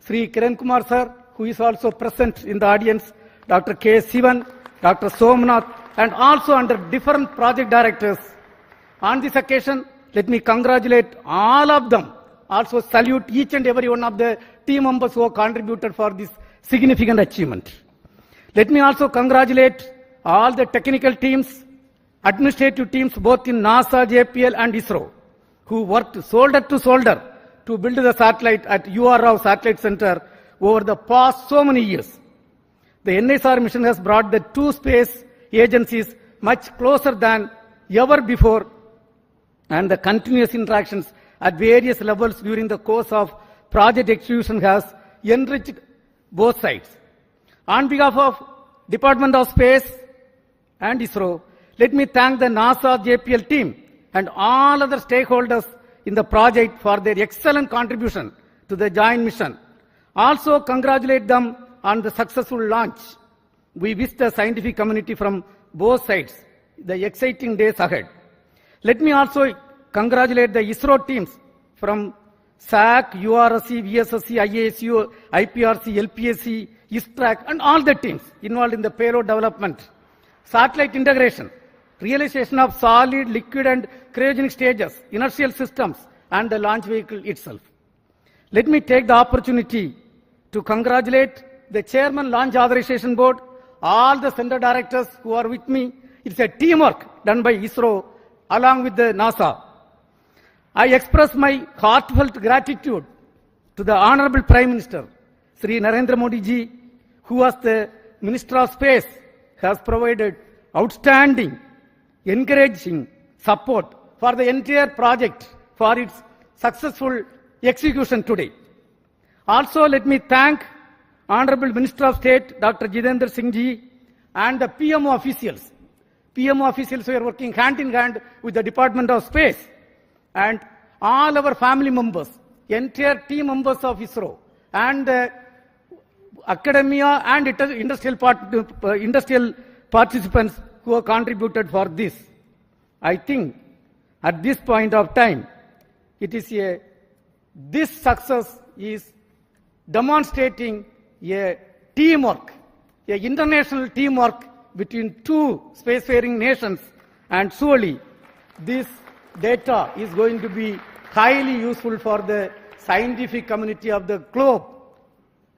Sri Kiran Kumar Sir, who is also present in the audience, Dr. K. Sivan, Dr. Somnath, and also under different project directors. On this occasion, let me congratulate all of them. Also salute each and every one of the team members who have contributed for this significant achievement. Let me also congratulate all the technical teams, administrative teams both in NASA, JPL and ISRO, who worked shoulder to shoulder to build the satellite at UR Rao Satellite Center over the past so many years. The NISR mission has brought the two space agencies much closer than ever before, and the continuous interactions at various levels during the course of project execution has enriched both sides. On behalf of Department of Space and ISRO, let me thank the NASA JPL team and all other stakeholders in the project for their excellent contribution to the joint mission. Also congratulate them on the successful launch. We wish the scientific community from both sides the exciting days ahead. Let me also congratulate the ISRO teams from SAC, URSC, VSSC, IASU, IPRC, LPSC, ISTRAC, and all the teams involved in the payload development, satellite integration, realization of solid, liquid, and cryogenic stages, inertial systems, and the launch vehicle itself. Let me take the opportunity to congratulate the Chairman Launch Authorization Board, all the center directors who are with me. It's a teamwork done by ISRO along with the NASA. I express my heartfelt gratitude to the Honorable Prime Minister, Sri Narendra Modi ji, who was the Minister of Space, has provided outstanding, encouraging support for the entire project for its successful execution today. Also, let me thank Honorable Minister of State, Dr. Jitendra Singh ji, and the PMO officials. PMO officials who are working hand in hand with the Department of Space, and all our family members, entire team members of ISRO, and academia and industrial participants who have contributed for this. I think at this point of time, this success is demonstrating a teamwork, a international teamwork between two spacefaring nations, and surely this data is going to be highly useful for the scientific community of the globe.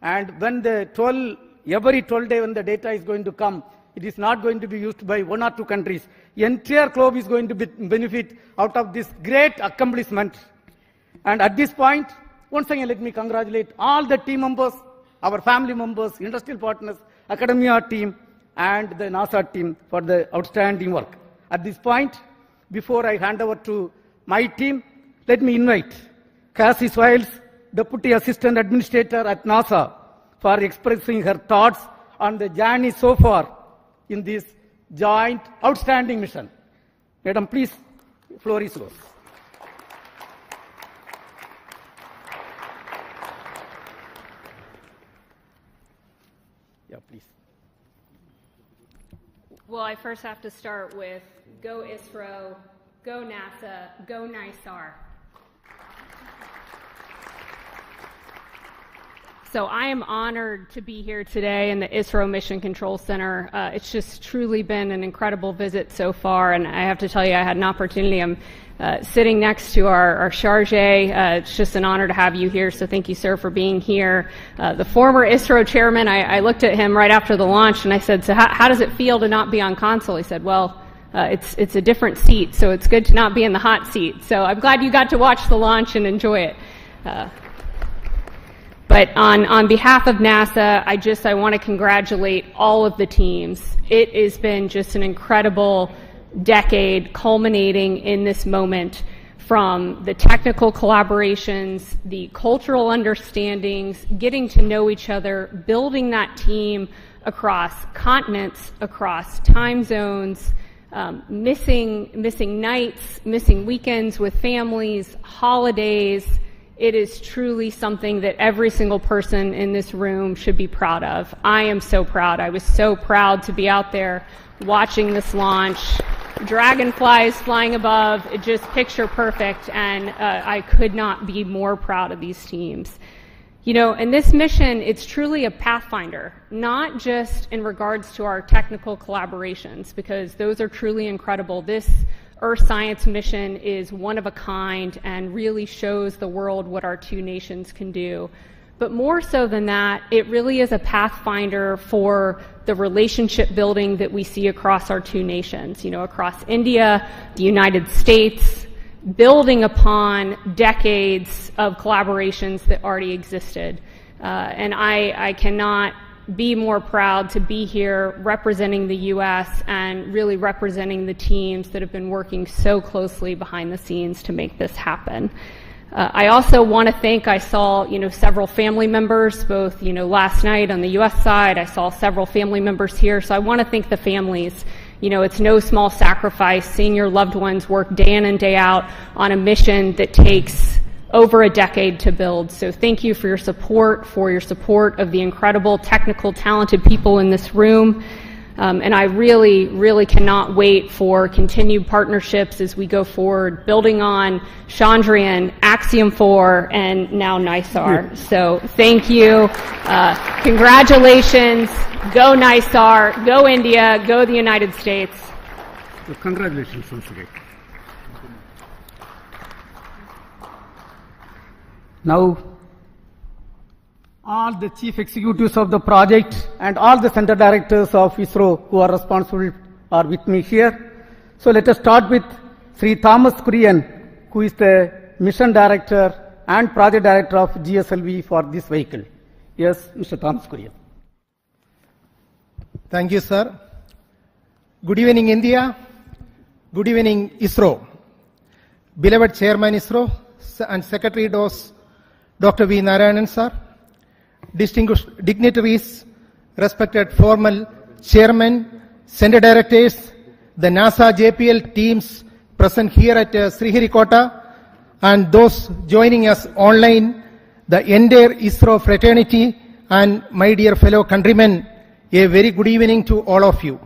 And when every 12 days when the data is going to come, it is not going to be used by one or two countries. The entire globe is going to benefit out of this great accomplishment. And at this point, once again, let me congratulate all the team members, our family members, industrial partners, academia team, and the NASA team for the outstanding work. At this point, before I hand over to my team, let me invite Cassie Swales, Deputy Assistant Administrator at NASA, for expressing her thoughts on the journey so far in this joint outstanding mission. Madam, please, floor is yours. Yeah, please. Well, I first have to start with go ISRO, go NASA, go NISAR. So I am honored to be here today in the ISRO Mission Control Center. It's just truly been an incredible visit so far, and I have to tell you, I had an opportunity. I'm sitting next to our charge. It's just an honor to have you here, so thank you, sir, for being here. The former ISRO chairman, I looked at him right after the launch, and I said, so how does it feel to not be on console? He said, well, it's a different seat, so it's good to not be in the hot seat. So I'm glad you got to watch the launch and enjoy it. But on behalf of NASA, I want to congratulate all of the teams. It has been just an incredible decade culminating in this moment, from the technical collaborations, the cultural understandings, getting to know each other, building that team across continents, across time zones, missing nights, missing weekends with families, holidays. It is truly something that every single person in this room should be proud of. I am so proud. I was so proud to be out there watching this launch. Dragonflies flying above, it just picture perfect, and I could not be more proud of these teams. You know, and this mission, it's truly a pathfinder, not just in regards to our technical collaborations, because those are truly incredible. This Earth science mission is one of a kind and really shows the world what our two nations can do. But more so than that, it really is a pathfinder for the relationship building that we see across our two nations, you know, across India, the United States, building upon decades of collaborations that already existed. And I cannot be more proud to be here representing the U.S. and really representing the teams that have been working so closely behind the scenes to make this happen. I also want to thank, I saw, you know, several family members, both, you know, last night on the U.S. side, I saw several family members here, so I want to thank the families. You know, it's no small sacrifice seeing your loved ones work day in and day out on a mission that takes over a decade to build. So thank you for your support of the incredible, technical, talented people in this room. And I really, really cannot wait for continued partnerships as we go forward, building on Chandrayaan, Axiom 4, and now NISAR. So thank you. Congratulations. Go NISAR. Go India. Go the United States. Congratulations once again. Now, all the chief executives of the project and all the center directors of ISRO who are responsible are with me here. So let us start with Sri Thomas Kurian, who is the mission director and project director of GSLV for this vehicle. Yes, Mr. Thomas Kurian. Thank you, sir. Good evening, India. Good evening, ISRO. Beloved Chairman ISRO and Secretary DOS, Dr. V. Narayanan, sir. Distinguished dignitaries, respected formal chairmen, center directors, the NASA JPL teams present here at Sriharikota, and those joining us online, the entire ISRO fraternity, and my dear fellow countrymen, a very good evening to all of you.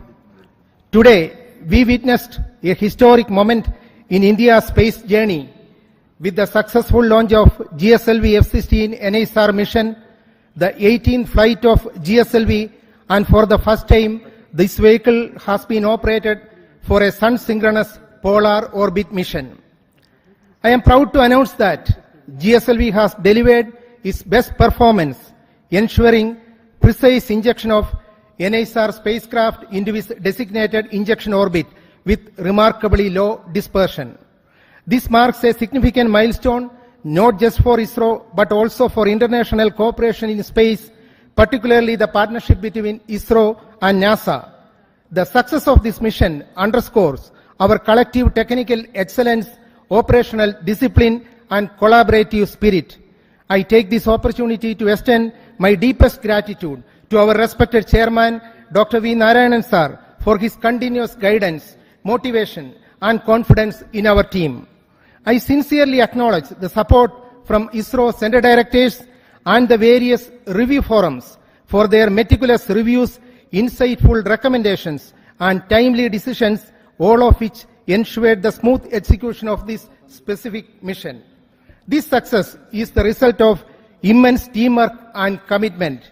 Today, we witnessed a historic moment in India's space journey with the successful launch of GSLV-F16 NISR mission, the 18th flight of GSLV, and for the first time, this vehicle has been operated for a sun-synchronous polar orbit mission. I am proud to announce that GSLV has delivered its best performance, ensuring precise injection of NISR spacecraft into its designated injection orbit with remarkably low dispersion. This marks a significant milestone not just for ISRO but also for international cooperation in space, particularly the partnership between ISRO and NASA. The success of this mission underscores our collective technical excellence, operational discipline, and collaborative spirit. I take this opportunity to extend my deepest gratitude to our respected chairman, Dr. V. Narayanan sir, for his continuous guidance, motivation, and confidence in our team. I sincerely acknowledge the support from ISRO center directors and the various review forums for their meticulous reviews, insightful recommendations, and timely decisions, all of which ensured the smooth execution of this specific mission. This success is the result of immense teamwork and commitment.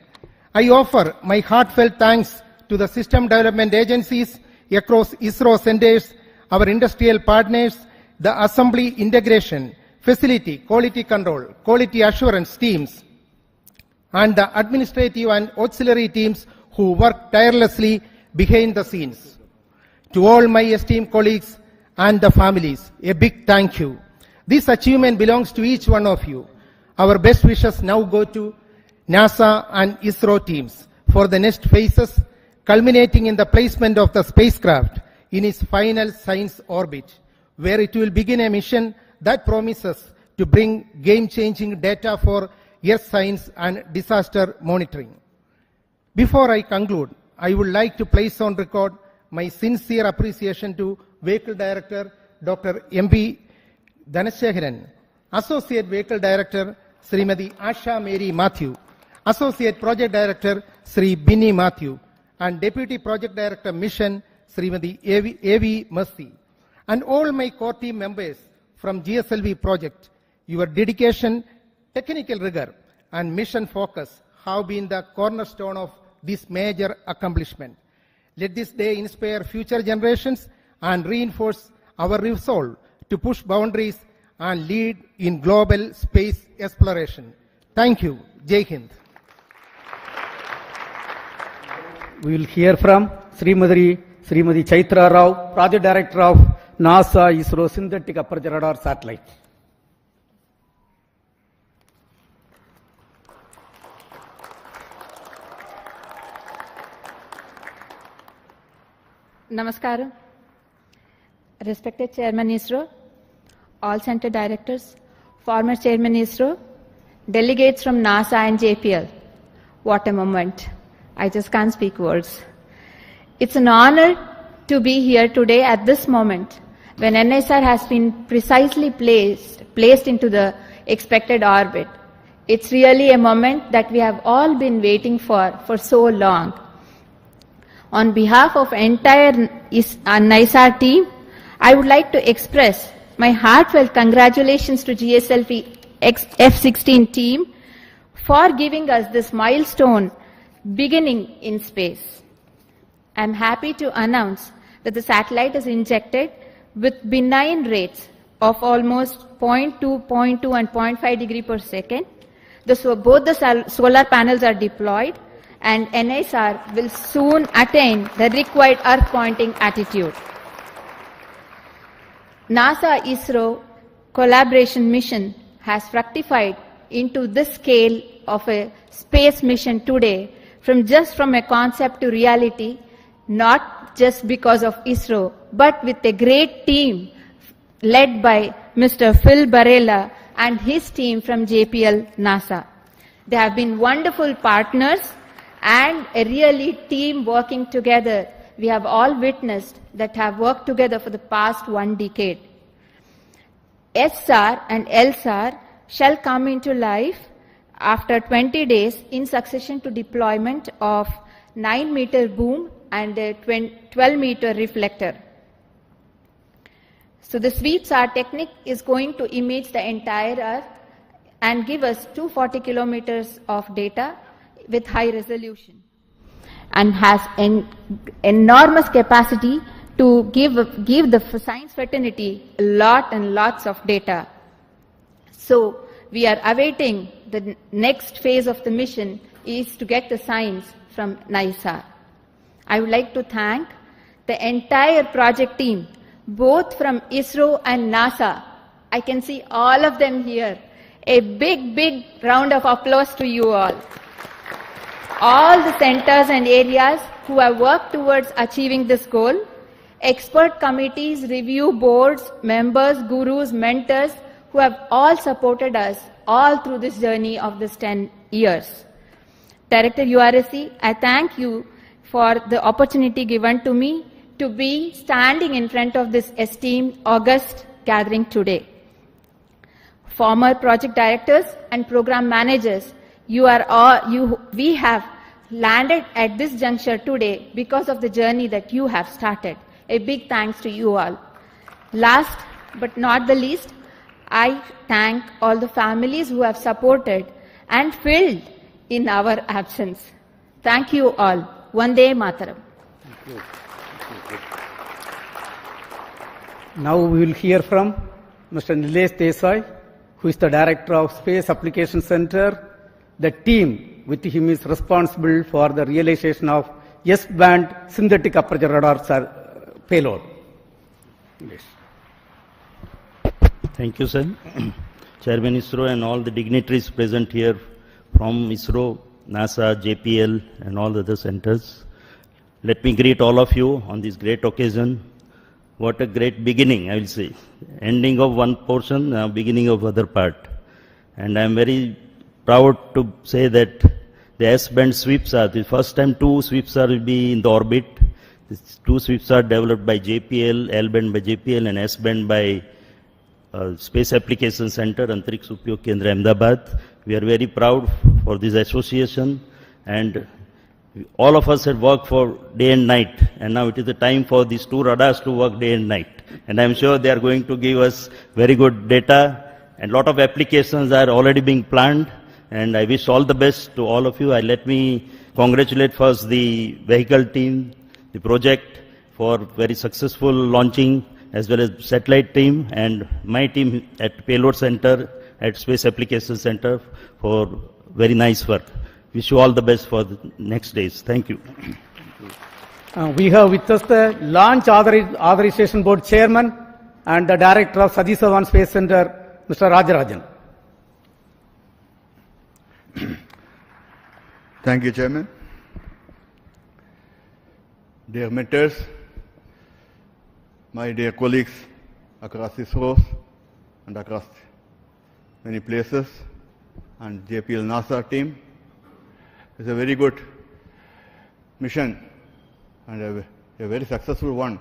I offer my heartfelt thanks to the system development agencies across ISRO centers, our industrial partners, the assembly integration, facility, quality control, quality assurance teams, and the administrative and auxiliary teams who work tirelessly behind the scenes. To all my esteemed colleagues and the families, a big thank you. This achievement belongs to each one of you. Our best wishes now go to NASA and ISRO teams for the next phases, culminating in the placement of the spacecraft in its final science orbit, where it will begin a mission that promises to bring game-changing data for Earth science and disaster monitoring. Before I conclude, I would like to place on record my sincere appreciation to Vehicle Director Dr. M.P. Dhanasekaran, Associate Vehicle Director Srimati Asha Mary Matthew, Associate Project Director Sri Binny Matthew, and Deputy Project Director Mission Srimati A.V. Mercy, and all my core team members from GSLV project. Your dedication, technical rigor, and mission focus have been the cornerstone of this major accomplishment. Let this day inspire future generations and reinforce our resolve to push boundaries and lead in global space exploration. Thank you. Jai Hind. We will hear from Srimati Chaitra Rao, Project Director of NASA-ISRO Synthetic Aperture Radar Satellite. Namaskaram. Respected Chairman ISRO, all center directors, former Chairman ISRO, delegates from NASA and JPL. What a moment. I just can't speak words. It's an honor to be here today at this moment when NISR has been precisely placed into the expected orbit. It's really a moment that we have all been waiting for so long. On behalf of entire NISR team, I would like to express my heartfelt congratulations to GSLV-F16 team for giving us this milestone beginning in space. I'm happy to announce that the satellite is injected with benign rates of almost 0.2, 0.2 and 0.5 degree per second. Both the solar panels are deployed and NISR will soon attain the required Earth pointing attitude. NASA-ISRO collaboration mission has fructified into this scale of a space mission today from a concept to reality, not just because of ISRO, but with a great team led by Mr. Phil Barella and his team from JPL NASA. They have been wonderful partners and a really team working together. We have all witnessed that have worked together for the past 1 decade. SHAR and LSAR shall come into life after 20 days in succession to deployment of 9-meter boom and a 12-meter reflector. So the sweep SAR technique is going to image the entire Earth and give us 240 kilometers of data with high resolution, and has an enormous capacity to give the science fraternity lots of data. So we are awaiting the next phase of the mission is to get the science from NISR. I would like to thank the entire project team, both from ISRO and NASA. I can see all of them here. A big round of applause to you all. all the centers and areas who have worked towards achieving this goal, expert committees, review boards, members, gurus, mentors who have all supported us all through this journey of this 10 years. Director URSC, I thank you for the opportunity given to me to be standing in front of this esteemed August gathering today. Former project directors and program managers, we have landed at this juncture today because of the journey that you have started. A big thanks to you all. Last but not the least, I thank all the families who have supported and filled in our absence. Thank you all. Vande Mataram. Thank you. Now we will hear from Mr. Nilesh Desai, who is the Director of Space Application Center. The team with him is responsible for the realization of S-band synthetic aperture radar payload. Yes. Thank you, sir. Chairman ISRO and all the dignitaries present here from ISRO, NASA, JPL and all the other centers. Let me greet all of you on this great occasion. What a great beginning, I will say. Ending of one portion, beginning of other part. And I am very proud to say that the S-band sweeps are, the first time 2 sweeps are will be in the orbit. These 2 sweeps are developed by JPL, L-band by JPL and S-band by Space Application Center, Antariksh Upyog Kendra, Ahmedabad. We are very proud for this association, and all of us had worked for day and night, and now it is the time for these 2 radars to work day and night. And I am sure they are going to give us very good data, and lot of applications are already being planned, and I wish all the best to all of you. Let me congratulate first the vehicle team, the project, for very successful launching, as well as satellite team and my team at Payload Center, at Space Application Center for very nice work. Wish you all the best for the next days. Thank you. We have with us the Launch Authorization Board Chairman and the Director of Satish Dhawan Space Center, Mr. Rajarajan. Thank you, Chairman. Dear mentors, my dear colleagues across ISRO and across many places, and JPL NASA team, it's a very good mission and a very successful one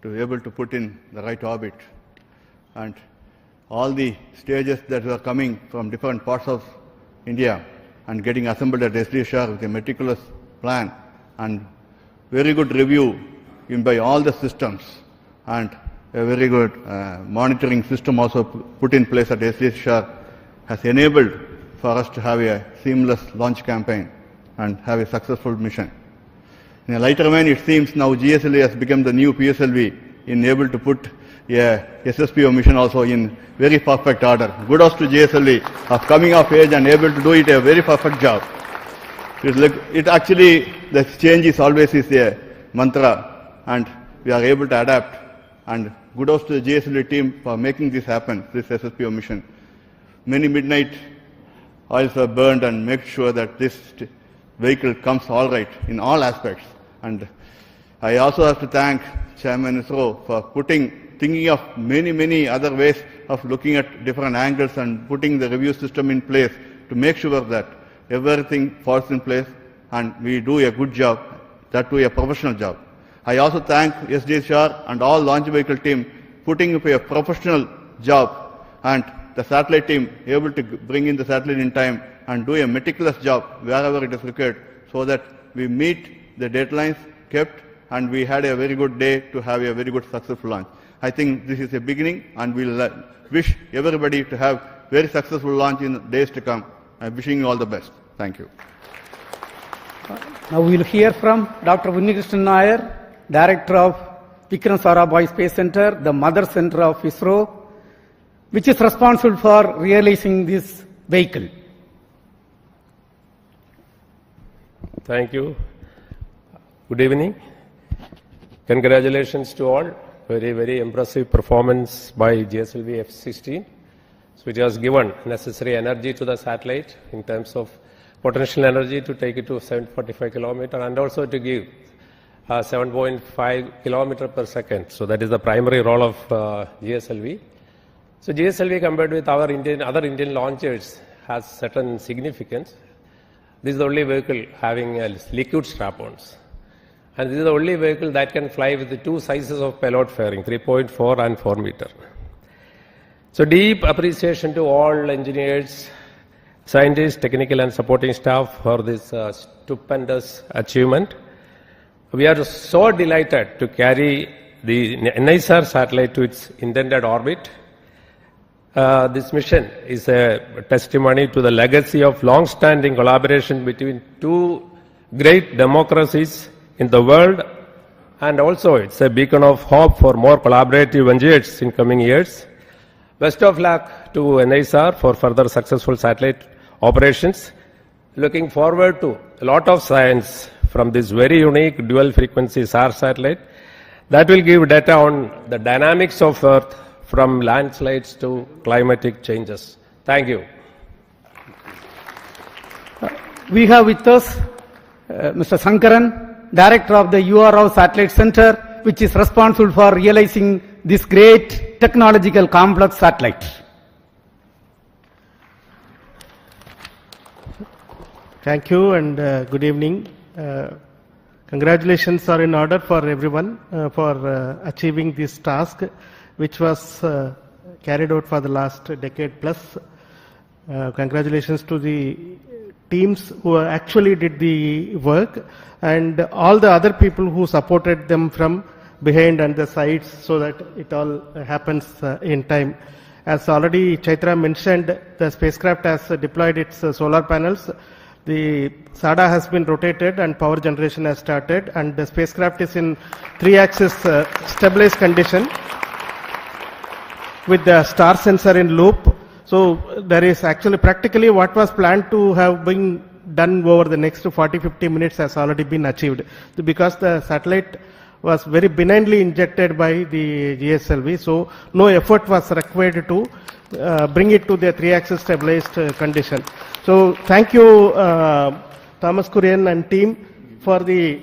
to be able to put in the right orbit. And all the stages that were coming from different parts of India and getting assembled at SHAR with a meticulous plan and very good review by all the systems, and a very good monitoring system also put in place at SDSC has enabled for us to have a seamless launch campaign and have a successful mission. In a lighter vein, it seems now GSLV has become the new PSLV in able to put a SSPO mission also in very perfect order. Kudos to GSLV of coming of age and able to do it a very perfect job. It actually, the change is always is a mantra, and we are able to adapt. And kudos to the GSLV team for making this happen, this SSPO mission. Many midnight oils were burned and make sure that this vehicle comes all right in all aspects. And I also have to thank Chairman ISRO for thinking of many other ways of looking at different angles and putting the review system in place to make sure that everything falls in place and we do a good job, that too a professional job. I also thank SDSC and all launch vehicle team putting up a professional job, and the satellite team able to bring in the satellite in time and do a meticulous job wherever it is required, so that we meet the deadlines kept and we had a very good day to have a very good successful launch. I think this is a beginning, and we'll wish everybody to have very successful launch in days to come. I'm wishing you all the best. Thank you. Now we will hear from Dr. Unnikrishnan Nair, Director of Vikram Sarabhai Space Center, the mother center of ISRO, which is responsible for realizing this vehicle. Thank you. Good evening. Congratulations to all. Very impressive performance by GSLV-F16. So it has given necessary energy to the satellite in terms of potential energy to take it to 745 kilometer and also to give 7.5 kilometer per second. So that is the primary role of GSLV. So GSLV compared with our other Indian launchers has certain significance. This is the only vehicle having liquid strap-ons. And this is the only vehicle that can fly with the two sizes of payload fairing, 3.4 and 4 meter. So deep appreciation to all engineers, scientists, technical and supporting staff for this stupendous achievement. We are so delighted to carry the NISR satellite to its intended orbit. This mission is a testimony to the legacy of long-standing collaboration between two great democracies in the world, and also it's a beacon of hope for more collaborative ventures in coming years. Best of luck to NISR for further successful satellite operations. Looking forward to a lot of science from this very unique dual frequency SHAR satellite that will give data on the dynamics of Earth from landslides to climatic changes. Thank you. We have with us Mr. Sankaran, Director of the URO Satellite Center, which is responsible for realizing this great technological complex satellite. Thank you and good evening. Congratulations are in order for everyone for achieving this task, which was carried out for the last decade plus. Congratulations to the teams who actually did the work and all the other people who supported them from behind and the sides so that it all happens in time. As already Chaitra mentioned, the spacecraft has deployed its solar panels. The SADA has been rotated and power generation has started, and the spacecraft is in 3-axis stabilized condition with the star sensor in loop. So there is actually practically what was planned to have been done over the next 40-50 minutes has already been achieved, because the satellite was very benignly injected by the GSLV, so no effort was required to bring it to the 3-axis stabilized condition. So thank you Thomas Kurian and team for the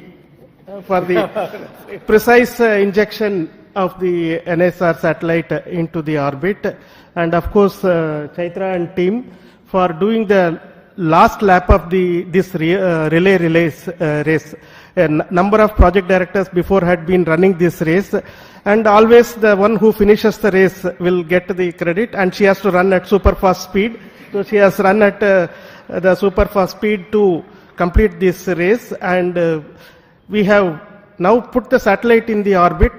precise injection of the NISR satellite into the orbit, and of course Chaitra and team for doing the last lap of this relay race. A number of project directors before had been running this race, and always the one who finishes the race will get the credit, and she has to run at super fast speed. So she has run at the super fast speed to complete this race, and we have now put the satellite in the orbit.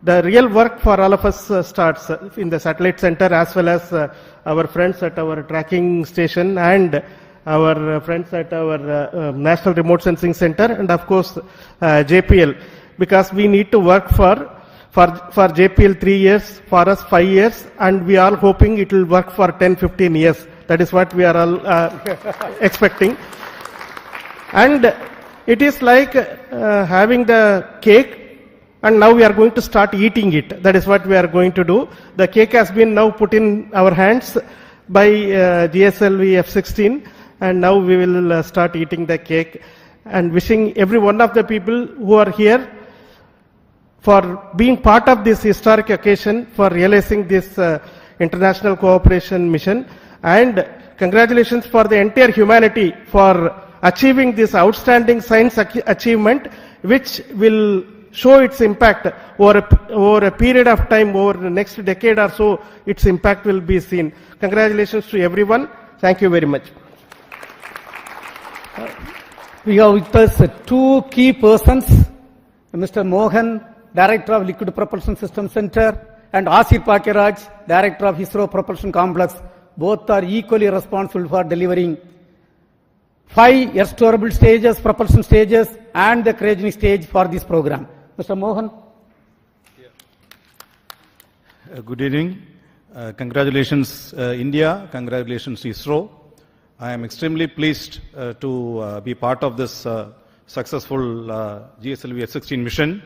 The real work for all of us starts in the satellite center, as well as our friends at our tracking station and our friends at our National Remote Sensing Center, and of course JPL, because we need to work for JPL 3 years, for us 5 years, and we are hoping it will work for 10-15 years. That is what we are all expecting. And it is like having the cake, and now we are going to start eating it. That is what we are going to do. The cake has been now put in our hands by GSLV-F16, and now we will start eating the cake, and wishing every one of the people who are here for being part of this historic occasion, for realizing this international cooperation mission, and congratulations for the entire humanity for achieving this outstanding science achievement, which will show its impact over a period of time, over the next decade or so. Its impact will be seen. Congratulations to everyone. Thank you very much. We have with us two key persons, Mr. Mohan, Director of Liquid Propulsion System Center, and Asir Pakiraj, Director of ISRO Propulsion Complex. Both are equally responsible for delivering 5 air-storable stages, propulsion stages, and the cryogenic stage for this program. Mr. Mohan. Good evening. Congratulations India, congratulations ISRO. I am extremely pleased to be part of this successful GSLV-F16 mission.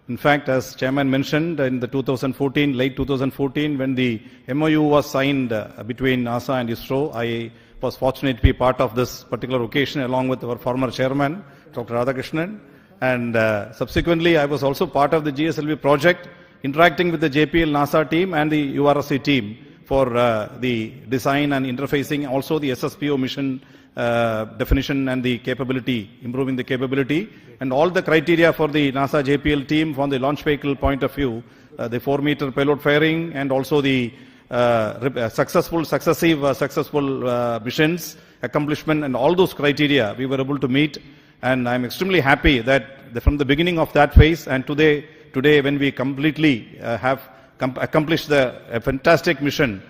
In fact, as Chairman mentioned, in the late 2014, when the MOU was signed between NASA and ISRO, I was fortunate to be part of this particular occasion along with our former chairman, Dr. Radhakrishnan. And subsequently, I was also part of the GSLV project, interacting with the JPL NASA team and the URSC team for the design and interfacing, also the SSPO mission definition and the capability, improving the capability, and all the criteria for the NASA JPL team from the launch vehicle point of view, the 4-meter payload firing and also the successful missions, accomplishment, and all those criteria we were able to meet. And I'm extremely happy that from the beginning of that phase and today when we completely have accomplished a fantastic mission,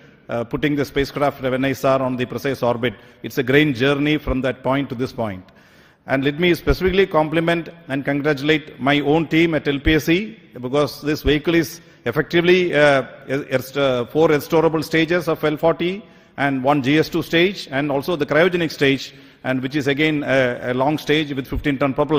putting the spacecraft of NISR on the precise orbit. It's a great journey from that point to this point. And let me specifically compliment and congratulate my own team at LPSC, because this vehicle is effectively 4 restorable stages of L40 and 1 GS2 stage, and also the cryogenic stage, and which is again a long stage with 15-ton propellant.